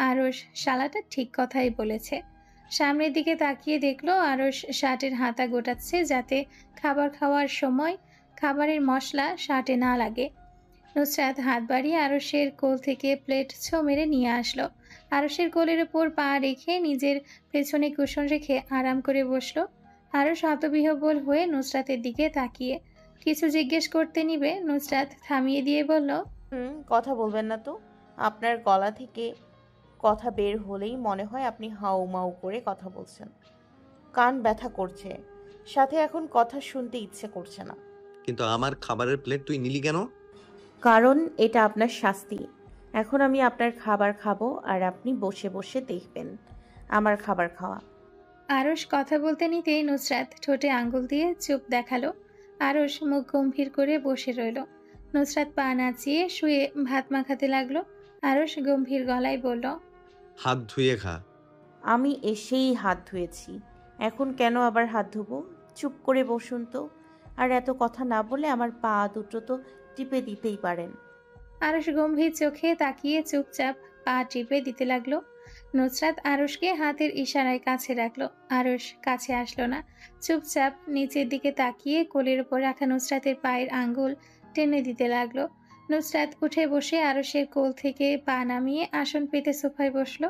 আরশ শালাটা ঠিক কথাই বলেছে। সামনের দিকে তাকিয়ে দেখলো আরশ শার্টের হাতা গোটাচ্ছে যাতে খাবার খাওয়ার সময় খাবারের মশলা শার্টে না লাগে। নুসরাত হাত বাড়িয়ে আরশের কোল থেকে প্লেট ছো মেরে নিয়ে আসলো। আরশের কোলের ওপর পা রেখে নিজের পেছনে কুশন রেখে আরাম করে বসলো। আরশ হতবিহ্বল হয়ে নুসরাতের দিকে তাকিয়ে কিছু জিজ্ঞেস করতে নিবে নুসরাত থামিয়ে দিয়ে বলল, কথা বলবেন না তো? আপনার গলা থেকে কথা বের হলেই মনে হয় আপনি হাউ মাউ করে কথা বলছেন। কান ব্যথা করছে, সাথে এখন কথা শুনতে ইচ্ছে করছে না। কিন্তু আমার খাবারের প্লেট তুই নিলি কেন? কারণ এটা আপনার শাস্তি। এখন আমি আপনার খাবার খাবো আর আপনি বসে বসে দেখবেন আমার খাবার খাওয়া। আরশ কথা বলতে নিতেই নুসরাত ঠোঁটে আঙ্গুল দিয়ে চুপ দেখালো। আরশ মুখ গম্ভীর করে বসে রইল। নুসরাত পা নাচিয়ে শুয়ে ভাত মাখাতে লাগলো। আরশ গম্ভীর গলায় বলল, হাত ধুয়ে খা। আমি এসেই হাত ধুয়েছি, এখন কেন আবার হাত ধুবো? চুপ করে বসুন তো, আর এত কথা না বলে আমার পা দুটো তো টিপে দিতেই পারেন। আরশ গম্ভীর চোখে তাকিয়ে চুপচাপ পা টিপে দিতে লাগলো। নুসরাত আরশকে হাতের ইশারায় কাছে রাখলো। আরশ কাছে আসলো না, চুপচাপ নিচের দিকে তাকিয়ে কোলের উপর রাখা নুসরাতের পায়ের আঙ্গুল টেনে দিতে লাগলো। নুসরাত উঠে বসে আরশের কোল থেকে পা নামিয়ে আসন পেতে সোফায় বসলো।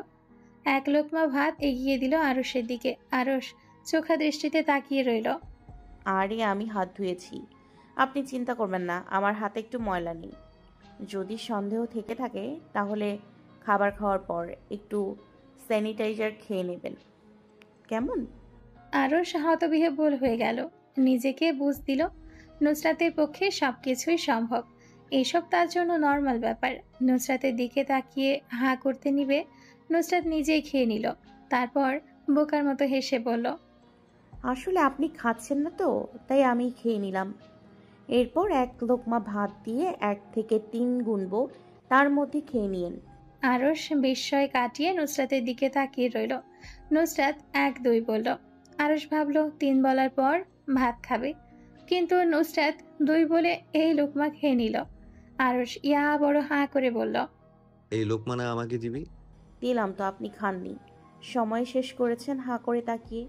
এক লোকমা ভাত এগিয়ে দিল আরশের দিকে। আরশ চোখা দৃষ্টিতে তাকিয়ে রইল। আরে আমি হাত ধুয়েছি, আপনি চিন্তা করবেন না, আমার হাতে একটু ময়লা নেই। যদি সন্দেহ থেকে থাকে তাহলে খাবার খাওয়ার পর একটু স্যানিটাইজার খেয়ে নেবেন, কেমন? আরশ হতবিহ্বল হয়ে গেল। নিজেকে বুঝ দিল নুসরাতের পক্ষে সবকিছুই সম্ভব, এইসব তার জন্য নর্মাল ব্যাপার। নুসরাতের দিকে তাকিয়ে হাঁ করতে নিবে নুসরাত নিজেই খেয়ে নিল। তারপর বোকার মতো হেসে বলল, আসলে আপনি খাচ্ছেন না তো, তাই আমি খেয়ে নিলাম। এরপর এক লোকমা ভাত দিয়ে 1 থেকে 3 গুনবো, তার মধ্যে খেয়ে নিন। আরশ বিস্ময় কাটিয়ে নুসরাতের দিকে তাকিয়ে রইল। নুসরাত 1 2 বলল। আরশ ভাবলো 3 বলার পর ভাত খাবে, কিন্তু নুসরাত 2 বলে এই লোকমা খেয়ে নিল। আরশ ইয়া বড় হাঁ করে বলল, এই লোকমানা আমাকে দিবি? দিলাম তো, আপনি খাননি। সময় শেষ করেছেন হাঁ করে তাকিয়ে,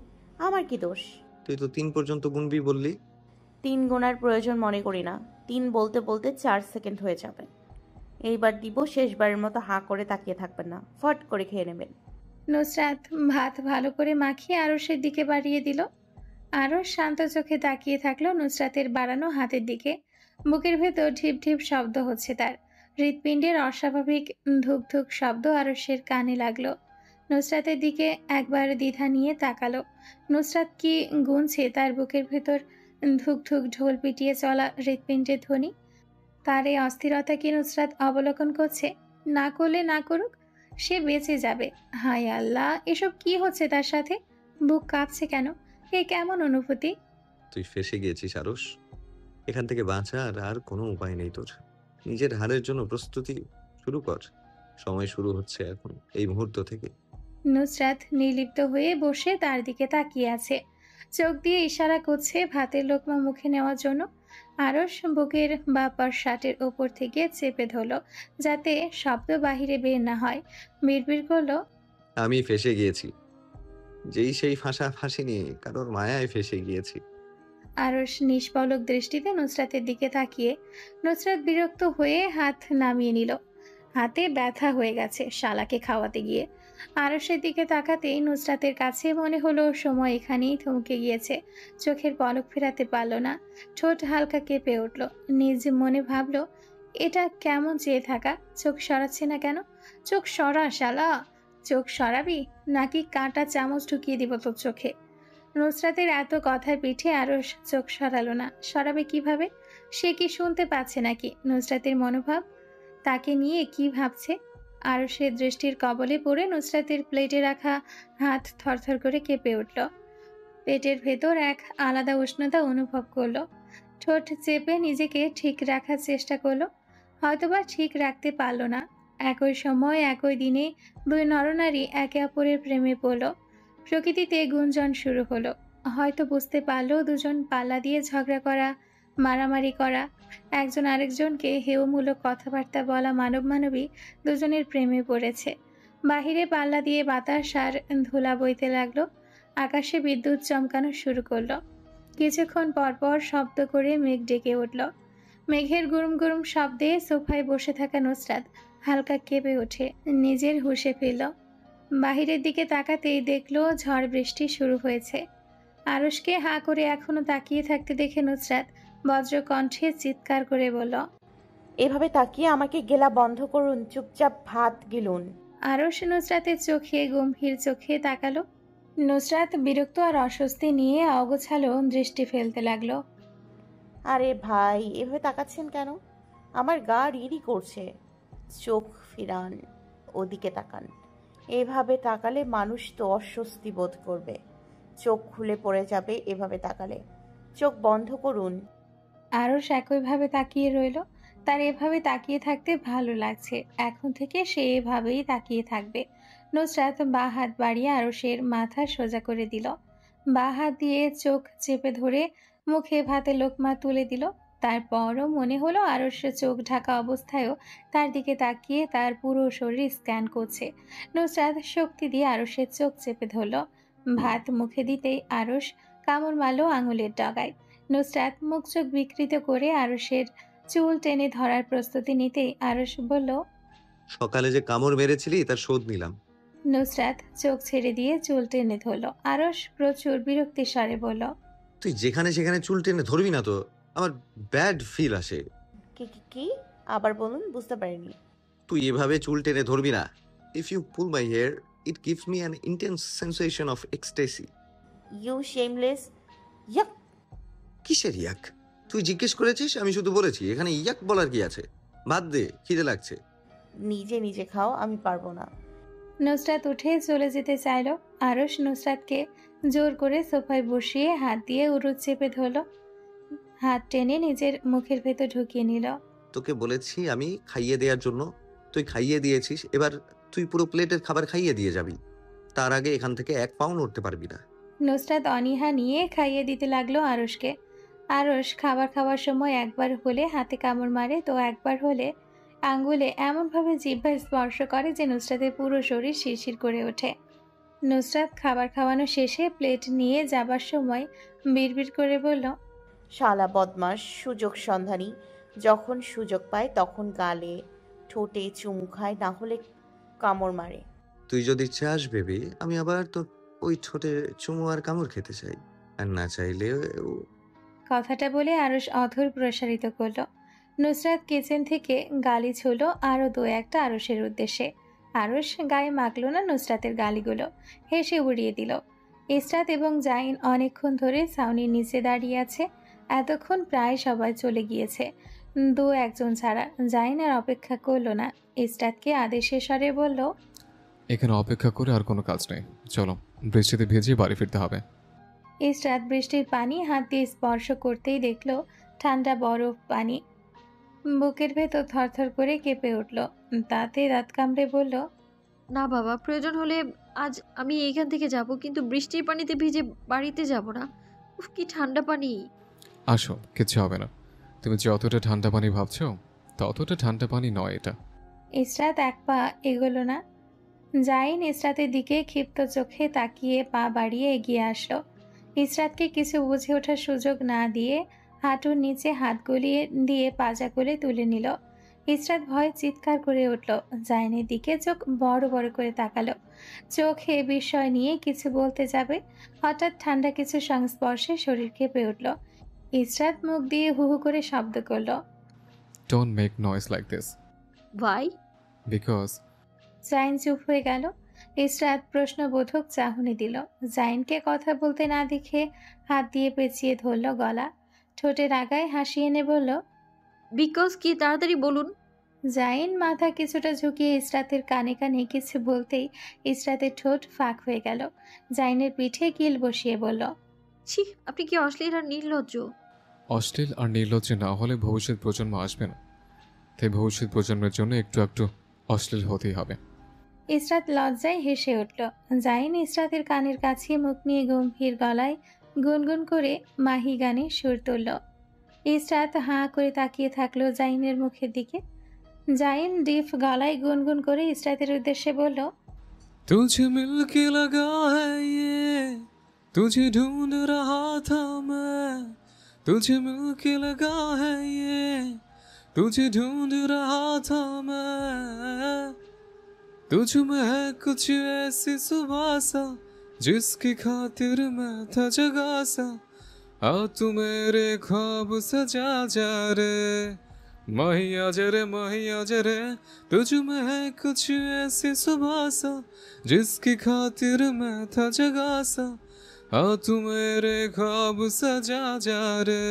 আমার কি দোষ? তুই তো 3 পর্যন্ত গুনবি বললি। 3 গোনার প্রয়োজন মনে করি না, 3 বলতে বলতে 4 সেকেন্ড হয়ে যাবে। এইবার দিব, শেষবারের মতো হাঁ করে তাকিয়ে থাকবেন না, ফট করে খেয়ে নেবেন। নুসরাত ভাত ভালো করে মাখিয়ে আরশের দিকে বাড়িয়ে দিল। আরশ শান্ত চোখে তাকিয়ে থাকলো নুসরাতের বাড়ানো হাতের দিকে। বুকের ভেতর ঢিপ ঢিপ শব্দ হচ্ছে তার। হৃৎপিণ্ডের অস্বাভাবিক ধুক ধুক শব্দ আরশের কানে লাগলো। নুসরাতের দিকে একবার দ্বিধা নিয়ে তাকালো। নুসরাত কি গুনছে তার বুকের ভেতর ধুক ধুক ঢোল পিটিয়ে চলা হৃৎপিণ্ডের ধ্বনি? তার এই অস্থিরতা কি নুসরাত অবলোকন করছে? না করলে না করুক, সে বেঁচে যাবে। হায় আল্লাহ, এসব কি হচ্ছে তার সাথে? বুক কাঁপছে কেন? এ কেমন অনুভূতি? তুই ফেঁসে গিয়েছিস আরশ। এখান থেকে বাঁচার আর কোনো উপায় নেই তোর। নিজের হারের জন্য প্রস্তুতি শুরু কর। সময় শুরু হচ্ছে এখন, এই মুহূর্ত থেকে। নুসরাত নির্লিপ্ত হয়ে বসে তার দিকে তাকিয়ে আছে। চোখ দিয়ে ইশারা করছে ভাতের লোকমা মুখে নেওয়ার জন্য। আরশ বুকের বাপার শার্টের ওপর থেকে চেপে ধরলো যাতে শব্দ বাহিরে বের না হয়। বিড়বিড় করলো, আমি ফেঁসে গিয়েছি। যেই সেই ফাঁসা ফাঁসিনি, কারোর মায়ায় ফেঁসে গিয়েছি। আরশ নিষ্পলক দৃষ্টিতে নুসরাতের দিকে তাকিয়ে নুসরাত বিরক্ত হয়ে হাত নামিয়ে নিল। হাতে ব্যথা হয়ে গেছে শালাকে খাওয়াতে গিয়ে। আরশের দিকে তাকাতেই নুসরাতের কাছে মনে হলো সময় এখানেই থমকে গিয়েছে। চোখের পলক ফেরাতে পারল না, ঠোঁট হালকা কেঁপে উঠল। নিজ মনে ভাবল, এটা কেমন চেয়ে থাকা? চোখ সরাচ্ছে না কেন? চোখ সরা শালা, চোখ সরাবি নাকি কাঁটা চামচ ঢুকিয়ে দিব তোর চোখে? নুসরাতের এত কথার পিঠে আরশ চোখ সরালো না। সরাবে কিভাবে? সে কি শুনতে পাচ্ছে নাকি নুসরাতের মনোভাব? তাকে নিয়ে কি ভাবছে। আর সে দৃষ্টির কবলে পড়ে নুসরাতের প্লেটে রাখা হাত থরথর করে কেঁপে উঠল। পেটের ভেতর এক আলাদা উষ্ণতা অনুভব করলো। ঠোঁট চেপে নিজেকে ঠিক রাখার চেষ্টা করলো, হয়তোবা ঠিক রাখতে পারল না। একই সময় একই দিনে দুই নরনারী একে অপরের প্রেমে পড়ল। প্রকৃতিতে গুঞ্জন শুরু হলো। হয়তো বুঝতে পারলো দুজন পাল্লা দিয়ে ঝগড়া করা, মারামারি করা, একজন আরেকজনকে হেয়মূলক কথাবার্তা বলা মানব মানবী দুজনের প্রেমে পড়েছে। বাহিরে পাল্লা দিয়ে বাতাস আর ধুলা বইতে লাগলো। আকাশে বিদ্যুৎ চমকানো শুরু করলো। কিছুক্ষণ পরপর শব্দ করে মেঘ ডেকে উঠল। মেঘের গুরুম গুরুম শব্দে সোফায় বসে থাকা নুসরাত হালকা কেঁপে ওঠে, নিজের হুঁশে ফিরল। বাহিরের দিকে তাকাতেই দেখলো ঝড় বৃষ্টি শুরু হয়েছে। আরশকে হাঁ করে এখনো তাকিয়ে থাকতে দেখে নুসরাত বজ্র কণ্ঠে চিৎকার করে বলল, এভাবে তাকিয়ে আমাকে গেলা বন্ধ করুন, চুপচাপ ভাত গিলুন। আরশ নুসরাতের চোখে গম্ভীর চোখে তাকালো। নুসরাত বিরক্ত আর অস্বস্তি নিয়ে অগোছালো দৃষ্টি ফেলতে লাগলো। আরে ভাই, এভাবে তাকাচ্ছেন কেন? আমার গা রিরি করছে। চোখ ফিরান, ওদিকে তাকান। এভাবে তাকালে মানুষ তো অস্বস্তি বোধ করবে, চোখ খুলে পড়ে যাবে। এভাবে তাকালে চোখ বন্ধ করুন। আরশ একইভাবে তাকিয়ে রইল। তার এভাবে তাকিয়ে থাকতে ভালো লাগছে। এখন থেকে সে এভাবেই তাকিয়ে থাকবে। নুসরাত বাঁ হাত বাড়িয়ে আরশের মাথা সোজা করে দিল। বাঁ হাত দিয়ে চোখ চেপে ধরে মুখে ভাতে লোকমা তুলে দিল। তারপরও মনে হলো আরশের চোখ ঢাকা অবস্থায়ও তার দিকে তাকিয়ে তার পুরো শরীর স্ক্যান করছে। নুসরাত শক্তি দিয়ে আরশের চোখ চেপে ধরল। ভাত মুখে দিতেই আরশ কামড় মারল আঙুলের ডগায়। নুসরাত মুখ চোখ বিকৃত করে আরশের চুল টেনে ধরার প্রস্তুতি নিতেই আরশ বলল, সকালে যে কামড় মেরেছিলি তার শোধ নিলাম। নুসরাত চোখ ছেড়ে দিয়ে চুল টেনে ধরল। আরশ প্রচুর বিরক্তির স্বরে বলল, তুই যেখানে সেখানে চুল টেনে ধরবি না তো, আমার ব্যাড ফিল আসে। কি কি কি আবার বলুন, বুঝতে পারিনি। তুই এভাবে চুল টেনে ধরবি না। If you pull my hair it gives me an intense sensation of ecstasy. You shameless. Yuck. কিসের ইয়াক? তুই জিজ্ঞেস করেছিস, আমি শুধু বলেছি। এখানে ইয়াক বলার কি আছে? বাদ দে, খিদে লাগছে। নিজে নিজে খাও, আমি পারবো না। নুসরাত উঠে চলে যেতে চাইল। আরশ নুসরাতকে জোর করে সোফায় বসিয়ে হাত দিয়ে উরুত চেপে ধরল। হাত টেনে নিজের মুখের ভেতর ঢুকিয়ে নিল। তোকে বলেছি আমি খাইয়ে দেওয়ার জন্য, তুই খাইয়ে দিয়েছিস। এবার তুই পুরো প্লেটের খাবার খাইয়ে দিয়ে যাবি। তার আগে এখান থেকে এক পাও নড়তে পারবি না। নুসরাত অনীহা নিয়ে খাইয়ে দিতে লাগলো আরশকে। আরশ খাবার খাওয়ার সময় একবার হলে হাতে কামড় মারে, তো একবার হলে আঙ্গুলে এমনভাবে জিহ্বায় স্পর্শ করে যে নুসরাতের পুরো শরীর শিরশির করে ওঠে। নুসরাত খাবার খাওয়ানো শেষে প্লেট নিয়ে যাবার সময় বিড়বিড় করে বলল, শালা বদমাস, সুযোগ সন্ধানী। যখন সুযোগ পায় তখন গালে ঠোঁটে চুমু খায়, না হলে কামড় মারে। তুই যদি চাস বেবি, আমি আবার তোর ওই ঠোঁটে চুমু আর কামড় খেতে চাই, আর না চাইলে কথাটা বলে আরশ অধর প্রসারিত করল। নুসরাত কিচেন থেকে গালি ছুল আরও দু একটা আরশের উদ্দেশ্যে। আরশ গায়ে মাখল না নুসরাতের গালিগুলো, হেসে উড়িয়ে দিল। ইসরাত এবং জাইন অনেকক্ষণ ধরে ছাউনির নিচে দাঁড়িয়ে আছে। এতক্ষণ প্রায় সবাই চলে গিয়েছে, দু একজন ছাড়া। জাইন আর অপেক্ষা করল না, ইসরাতকে আদেশের স্বরে বলল, এখানে অপেক্ষা করে আর কোনো কাজ নেই, চলো বৃষ্টিতে ভিজে বাড়ি ফিরতে হবে। ইসরাত বৃষ্টির পানি হাত দিয়ে স্পর্শ করতেই দেখল ঠান্ডা বরফ পানি। বুকের ভেতর থরথর করে কেঁপে উঠল। তাতে দাঁত কামড়ে বলল, না বাবা, প্রয়োজন হলে আজ আমি এইখান থেকে যাব, কিন্তু বৃষ্টির পানিতে ভিজে বাড়িতে যাব না। উফ, কি ঠান্ডা পানি। আসো, কিচ্ছু হবে না। তুমি যতটা ঠান্ডা পানি ভাবছো ততটা ঠান্ডা পানি নয় এটা। ইসরাত এক পা এগোলো না। জাইন ইসরাতের দিকে ক্ষিপ্ত চোখে তাকিয়ে পা বাড়িয়ে এগিয়ে আসলো। ইসরাতকে কিছু বুঝে ওঠার সুযোগ না দিয়ে হাঁটুর নিচে হাত গলিয়ে দিয়ে পাজা কোলে তুলে নিল। ইসরাত ভয়ে চিৎকার করে উঠল। জাইনের দিকে চোখ বড় বড় করে তাকালো, চোখে বিস্ময় নিয়ে কিছু বলতে যাবে, হঠাৎ ঠান্ডা কিছু সংস্পর্শে শরীর কেঁপে উঠল। ইসরাত মুখ দিয়ে হু হু করে শব্দ করল, don't make noise like this. ভাই? বিকজ। জাইন চুপ হয়ে গেল। ইসরাত প্রশ্নবোধক চাহনি দিল। জাইনকে কথা বলতে না দেখে হাত দিয়ে পেঁচিয়ে ধরল গলা। ঠোঁটের আগায় হাসি এনে বলল, বিকজ কি, তাড়াতাড়ি বলুন। জাইন মাথা কিছুটা ঝুঁকিয়ে ইসরাতের কানে কানে কিছু বলতেই ইসরাতের ঠোঁট ফাঁক হয়ে গেল। জাইনের পিঠে কিল বসিয়ে বলল, ছি, আপনি কি অশ্লীল আর নির্লজ্জ। অশ্লীল আর নির্লজ্জ না হলে ভবিষ্যৎ প্রজন্ম আসবে না, তাই ভবিষ্যৎ প্রজন্মের জন্য একটু একটু অশ্লীল হতেই হবে। ইসরাত লজ্জায় হেসে উঠল। জাইন ইসরাতের কানের কাছে মুখ নিয়ে গম্ভীর গলায় গুনগুন করে মাহি গানে সুর তুলল। ইসরাত হাঁ করে তাকিয়ে থাকলো জাইনের মুখের দিকে। জাইন ডিফ গলায় গুনগুন করে ইসরাতের উদ্দেশ্যে বলল, तुझे मिलके लगा है ये, तुझे ढूंढ रहा था मैं, तुझे मिलके लगा है ये, तुझे ढूंढ रहा था मैं, तुझ में है कुछ ऐसी सुबह सा जिसकी खातिर मैं था जगा सा, आ तू मेरे ख्वाब सजा जा रे, महिया जरे महिया जरे, तुझ में है कुछ ऐसी सुबह सा जिसकी खातिर मैं था जगा सा, आ तू मेरे ख्वाब सजा जा रे,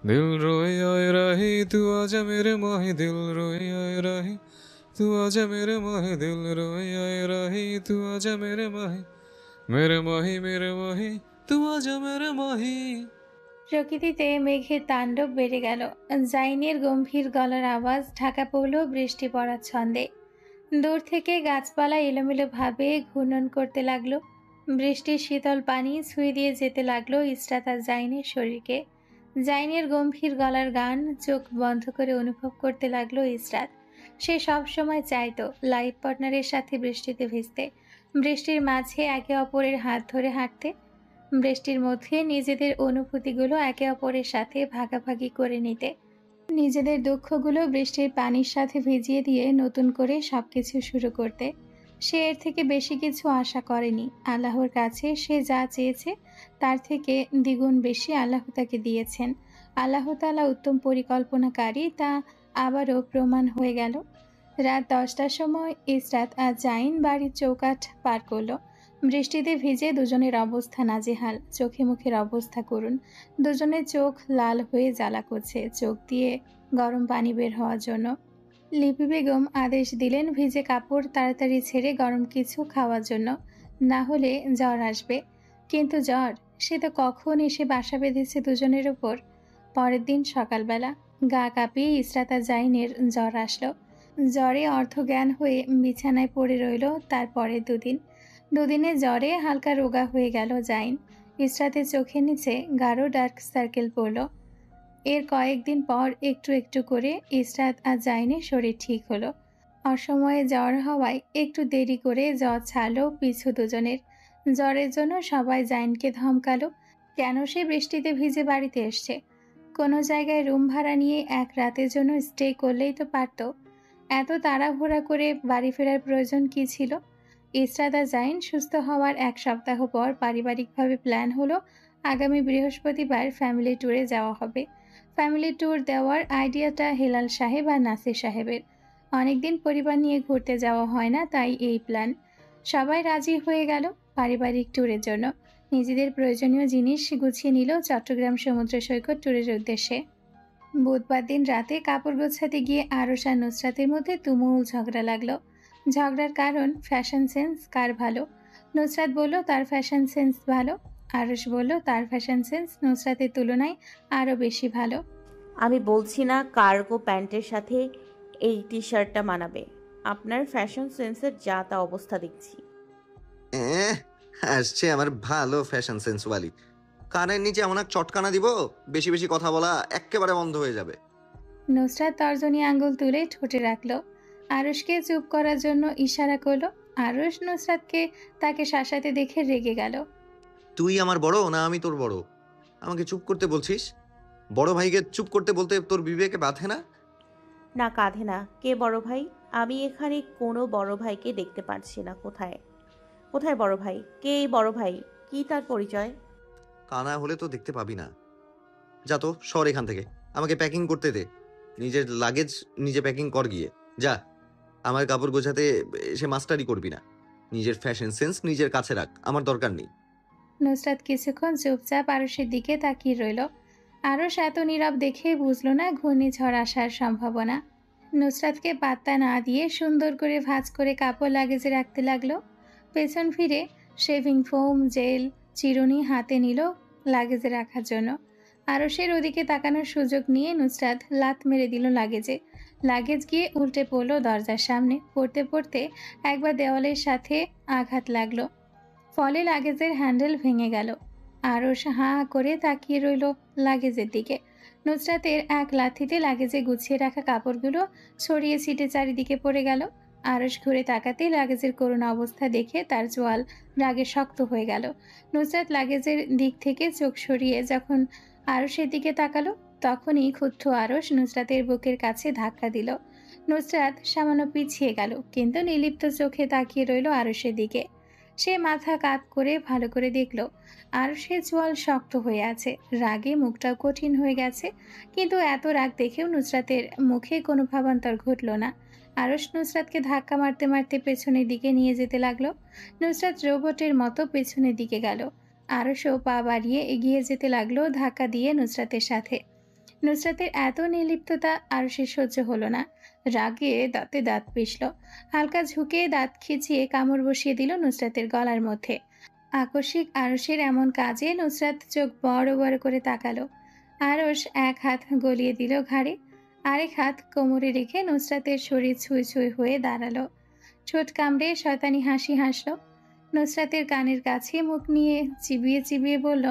दिल रोई आए रही तू आजा मेरे माही, दिल रोई आए रही तू आजा मेरे माही, दिल रोई आए रही तू आजा मेरे माही, मेरे माही मेरे माही तू आजा मेरे माही। প্রকৃতিতে মেঘের তাণ্ডব বেড়ে গেল। জাইনের গম্ভীর গলার আওয়াজ ঢাকা পড়ল বৃষ্টি পড়ার ছন্দে। দূর থেকে গাছপালা এলোমেলোভাবে ঘূর্ণন করতে লাগলো। বৃষ্টির শীতল পানি ছুঁয়ে দিয়ে যেতে লাগলো ইসরাত আর জাইনের শরীরকে। জাইনের গম্ভীর গলার গান চোখ বন্ধ করে অনুভব করতে লাগলো ইসরাত। সে সব সময় চাইতো লাইফ পার্টনারের সাথে বৃষ্টিতে ভিজতে, বৃষ্টির মাঝে একে অপরের হাত ধরে হাঁটতে, বৃষ্টির মধ্যে নিজেদের অনুভূতিগুলো একে অপরের সাথে ভাগাভাগি করে নিতে, নিজেদের দুঃখগুলো বৃষ্টির পানির সাথে ভিজিয়ে দিয়ে নতুন করে সবকিছু শুরু করতে। সে এর থেকে বেশি কিছু আশা করেনি। আল্লাহর কাছে সে যা চেয়েছে তার থেকে দ্বিগুণ বেশি আল্লাহ তাকে দিয়েছেন। আল্লাহ তাআলা উত্তম পরিকল্পনাকারী, তা আবারও প্রমাণ হয়ে গেল। রাত 10টার সময় ইসরাত আর জাইন বাড়ির চৌকাঠ পার করলো। বৃষ্টিতে ভিজে দুজনের অবস্থা নাজেহাল, চোখে মুখের অবস্থা করুন। দুজনের চোখ লাল হয়ে জ্বালা করছে, চোখ দিয়ে গরম পানি বের হওয়ার জন্য। লিপি বেগম আদেশ দিলেন ভিজে কাপড় তাড়াতাড়ি ছেড়ে গরম কিছু খাওয়ার জন্য, না হলে জ্বর আসবে। কিন্তু জ্বর, সে তো কখন এসে বাসা বেঁধেছে দুজনের উপর। পরের দিন সকালবেলা গা কাঁপিয়ে ইসরাত আর জাইনের জ্বর আসলো। জ্বরে অর্ধজ্ঞান হয়ে বিছানায় পড়ে রইল। তার পরের দুদিনে জ্বরে হালকা রোগা হয়ে গেল জাইন। ইসরাতের চোখের নিচে গাঢ় ডার্ক সার্কেল পড়ল। এর কয়েকদিন পর একটু একটু করে ইসরাত আর জাইনের শরীর ঠিক হলো। অসময়ে জ্বর হওয়ায় একটু দেরি করে জ্বর ছাড়লো পিছু দুজনের। জ্বরের জন্য সবাই জাইনকে ধমকালো। কেন সে বৃষ্টিতে ভিজে বাড়িতে এসছে? কোনো জায়গায় রুম ভাড়া নিয়ে এক রাতের জন্য স্টে করলেই তো পারত। এত তাড়াহুড়া করে বাড়ি ফেরার প্রয়োজন কী ছিল? ইসরাত আর জাইন সুস্থ হওয়ার এক সপ্তাহ পর পারিবারিকভাবে প্ল্যান হলো আগামী বৃহস্পতিবার ফ্যামিলি ট্যুরে যাওয়া হবে। ফ্যামিলি ট্যুর দেওয়ার আইডিয়াটা হেলাল সাহেব আর নাসির সাহেবের। অনেকদিন পরিবার নিয়ে ঘুরতে যাওয়া হয় না, তাই এই প্ল্যান। সবাই রাজি হয়ে গেল পারিবারিক ট্যুরের জন্য। নিজেদের প্রয়োজনীয় জিনিস গুছিয়ে নিল চট্টগ্রাম সমুদ্র সৈকত ট্যুরের উদ্দেশ্যে। বুধবার দিন রাতে কাপড় গোছাতে গিয়ে আরশ আর নুসরাতের মধ্যে তুমুল ঝগড়া লাগলো। ঝগড়ার কারণ ফ্যাশন সেন্স কার ভালো। নুসরাত বলল তার ফ্যাশন সেন্স ভালো, আরশ বলল তার ফ্যাশন সেন্স নুসরাতের তুলনায় আরও বেশি ভালো। আমি বলছি না কার্গো প্যান্টের সাথে এই টি শার্টটা মানাবে, আপনার ফ্যাশন সেন্সের যা তা অবস্থা দেখছি। আসছে আমার ভালো ফ্যাশন সেন্স ওয়ালি। কানের নিচে এমন এক চটকানা দিব, বেশি বেশি কথা বলা একেবারে বন্ধ হয়ে যাবে। নুসরাত তর্জনী আঙ্গুল তুলে ঠোঁটে রাখলো। আরশকে চুপ করার জন্য ইশারা করলো। আরশ নুসরাতকে তাকে শাসাতে দেখে রেগে গেল। তুই আমার বড় না আমি তোর বড়? আমাকে চুপ করতে বলছিস? বড় ভাইকে চুপ করতে বলতে তোর বিবেকে বাধে না? না, কাঁধে না। কে বড় ভাই? আমি এখানে কোনো বড় ভাইকে দেখতে পারছি না। কোথায় কোথায় বড় ভাই? কে এই বড় ভাই? কি তার পরিচয়? কানা হলে তো দেখতে পাবি না। যা তো সর এখান থেকে, আমাকে প্যাকিং করতে দে। নিজের লাগেজ নিজে প্যাকিং কর গিয়ে। যা, আমার কাপড় গোছাতে সে মাস্টারি করবি না। নিজের ফ্যাশন সেন্স নিজের কাছে রাখ, আমার দরকার নেই। নুসরাত কিছুক্ষণ চুপচাপ আরশের দিকে তাকিয়ে রইল। আরশ এত নীরব দেখে বুঝলো না ঘূর্ণিঝড় আসার সম্ভাবনা। নুসরাতকে পাত্তা না দিয়ে সুন্দর করে ভাঁজ করে কাপড় লাগেজে রাখতে লাগলো। পেছন ফিরে শেভিং ফোম, জেল, চিরুনি হাতে নিল লাগেজে রাখার জন্য। আরশের ওদিকে তাকানোর সুযোগ নিয়ে নুসরাত লাত মেরে দিল লাগেজে। লাগেজ গিয়ে উল্টে পড়লো দরজার সামনে। পড়তে পড়তে একবার দেওয়ালের সাথে আঘাত লাগলো, ফলে লাগেজের হ্যান্ডেল ভেঙে গেল। আরশ হাঁ করে তাকিয়ে রইল লাগেজের দিকে। নুসরাতের এক লাথিতে লাগেজে গুছিয়ে রাখা কাপড়গুলো ছড়িয়ে ছিটে চারিদিকে পড়ে গেল। আরশ ঘুরে তাকাতেই লাগেজের করুণ অবস্থা দেখে তার চোয়াল রাগে শক্ত হয়ে গেল। নুসরাত লাগেজের দিক থেকে চোখ সরিয়ে যখন আরশের দিকে তাকালো, তখনই ক্ষুব্ধ আরশ নুসরাতের বুকের কাছে ধাক্কা দিল। নুসরাত সামান্য পিছিয়ে গেল, কিন্তু নির্লিপ্ত চোখে তাকিয়ে রইল আরশের দিকে। সে মাথা কাত করে ভালো করে দেখল আরশের চোয়াল শক্ত হয়ে আছে, রাগে মুখটাও কঠিন হয়ে গেছে। কিন্তু এত রাগ দেখেও নুসরাতের মুখে কোনো ভাবান্তর ঘটল না। আরশ নুসরাতকে ধাক্কা মারতে মারতে পেছনের দিকে নিয়ে যেতে লাগলো। নুসরাত রোবটের মতো পেছনের দিকে গেল। আরশও পা বাড়িয়ে এগিয়ে যেতে লাগলো ধাক্কা দিয়ে নুসরাতের সাথে। নুসরাতের এত নির্লিপ্ততা আরশের সহ্য হলো না। রাগে দাঁতে দাঁত পিষল, হালকা ঝুঁকে দাঁত খিচিয়ে কামড় বসিয়ে দিল নুসরাতের গলার মধ্যে। আকস্মিক আরশের এমন কাজে নুসরাত চোখ বড় বড় করে তাকালো। আরশ এক হাত গলিয়ে দিল ঘাড়ে, আরেক হাত কোমরে রেখে নুসরাতের শরীর ছুঁই ছুঁই হয়ে দাঁড়ালো। ঠোঁট কামড়ে শয়তানি হাসি হাসল। নুসরাতের কানের কাছে মুখ নিয়ে চিবিয়ে চিবিয়ে বলল,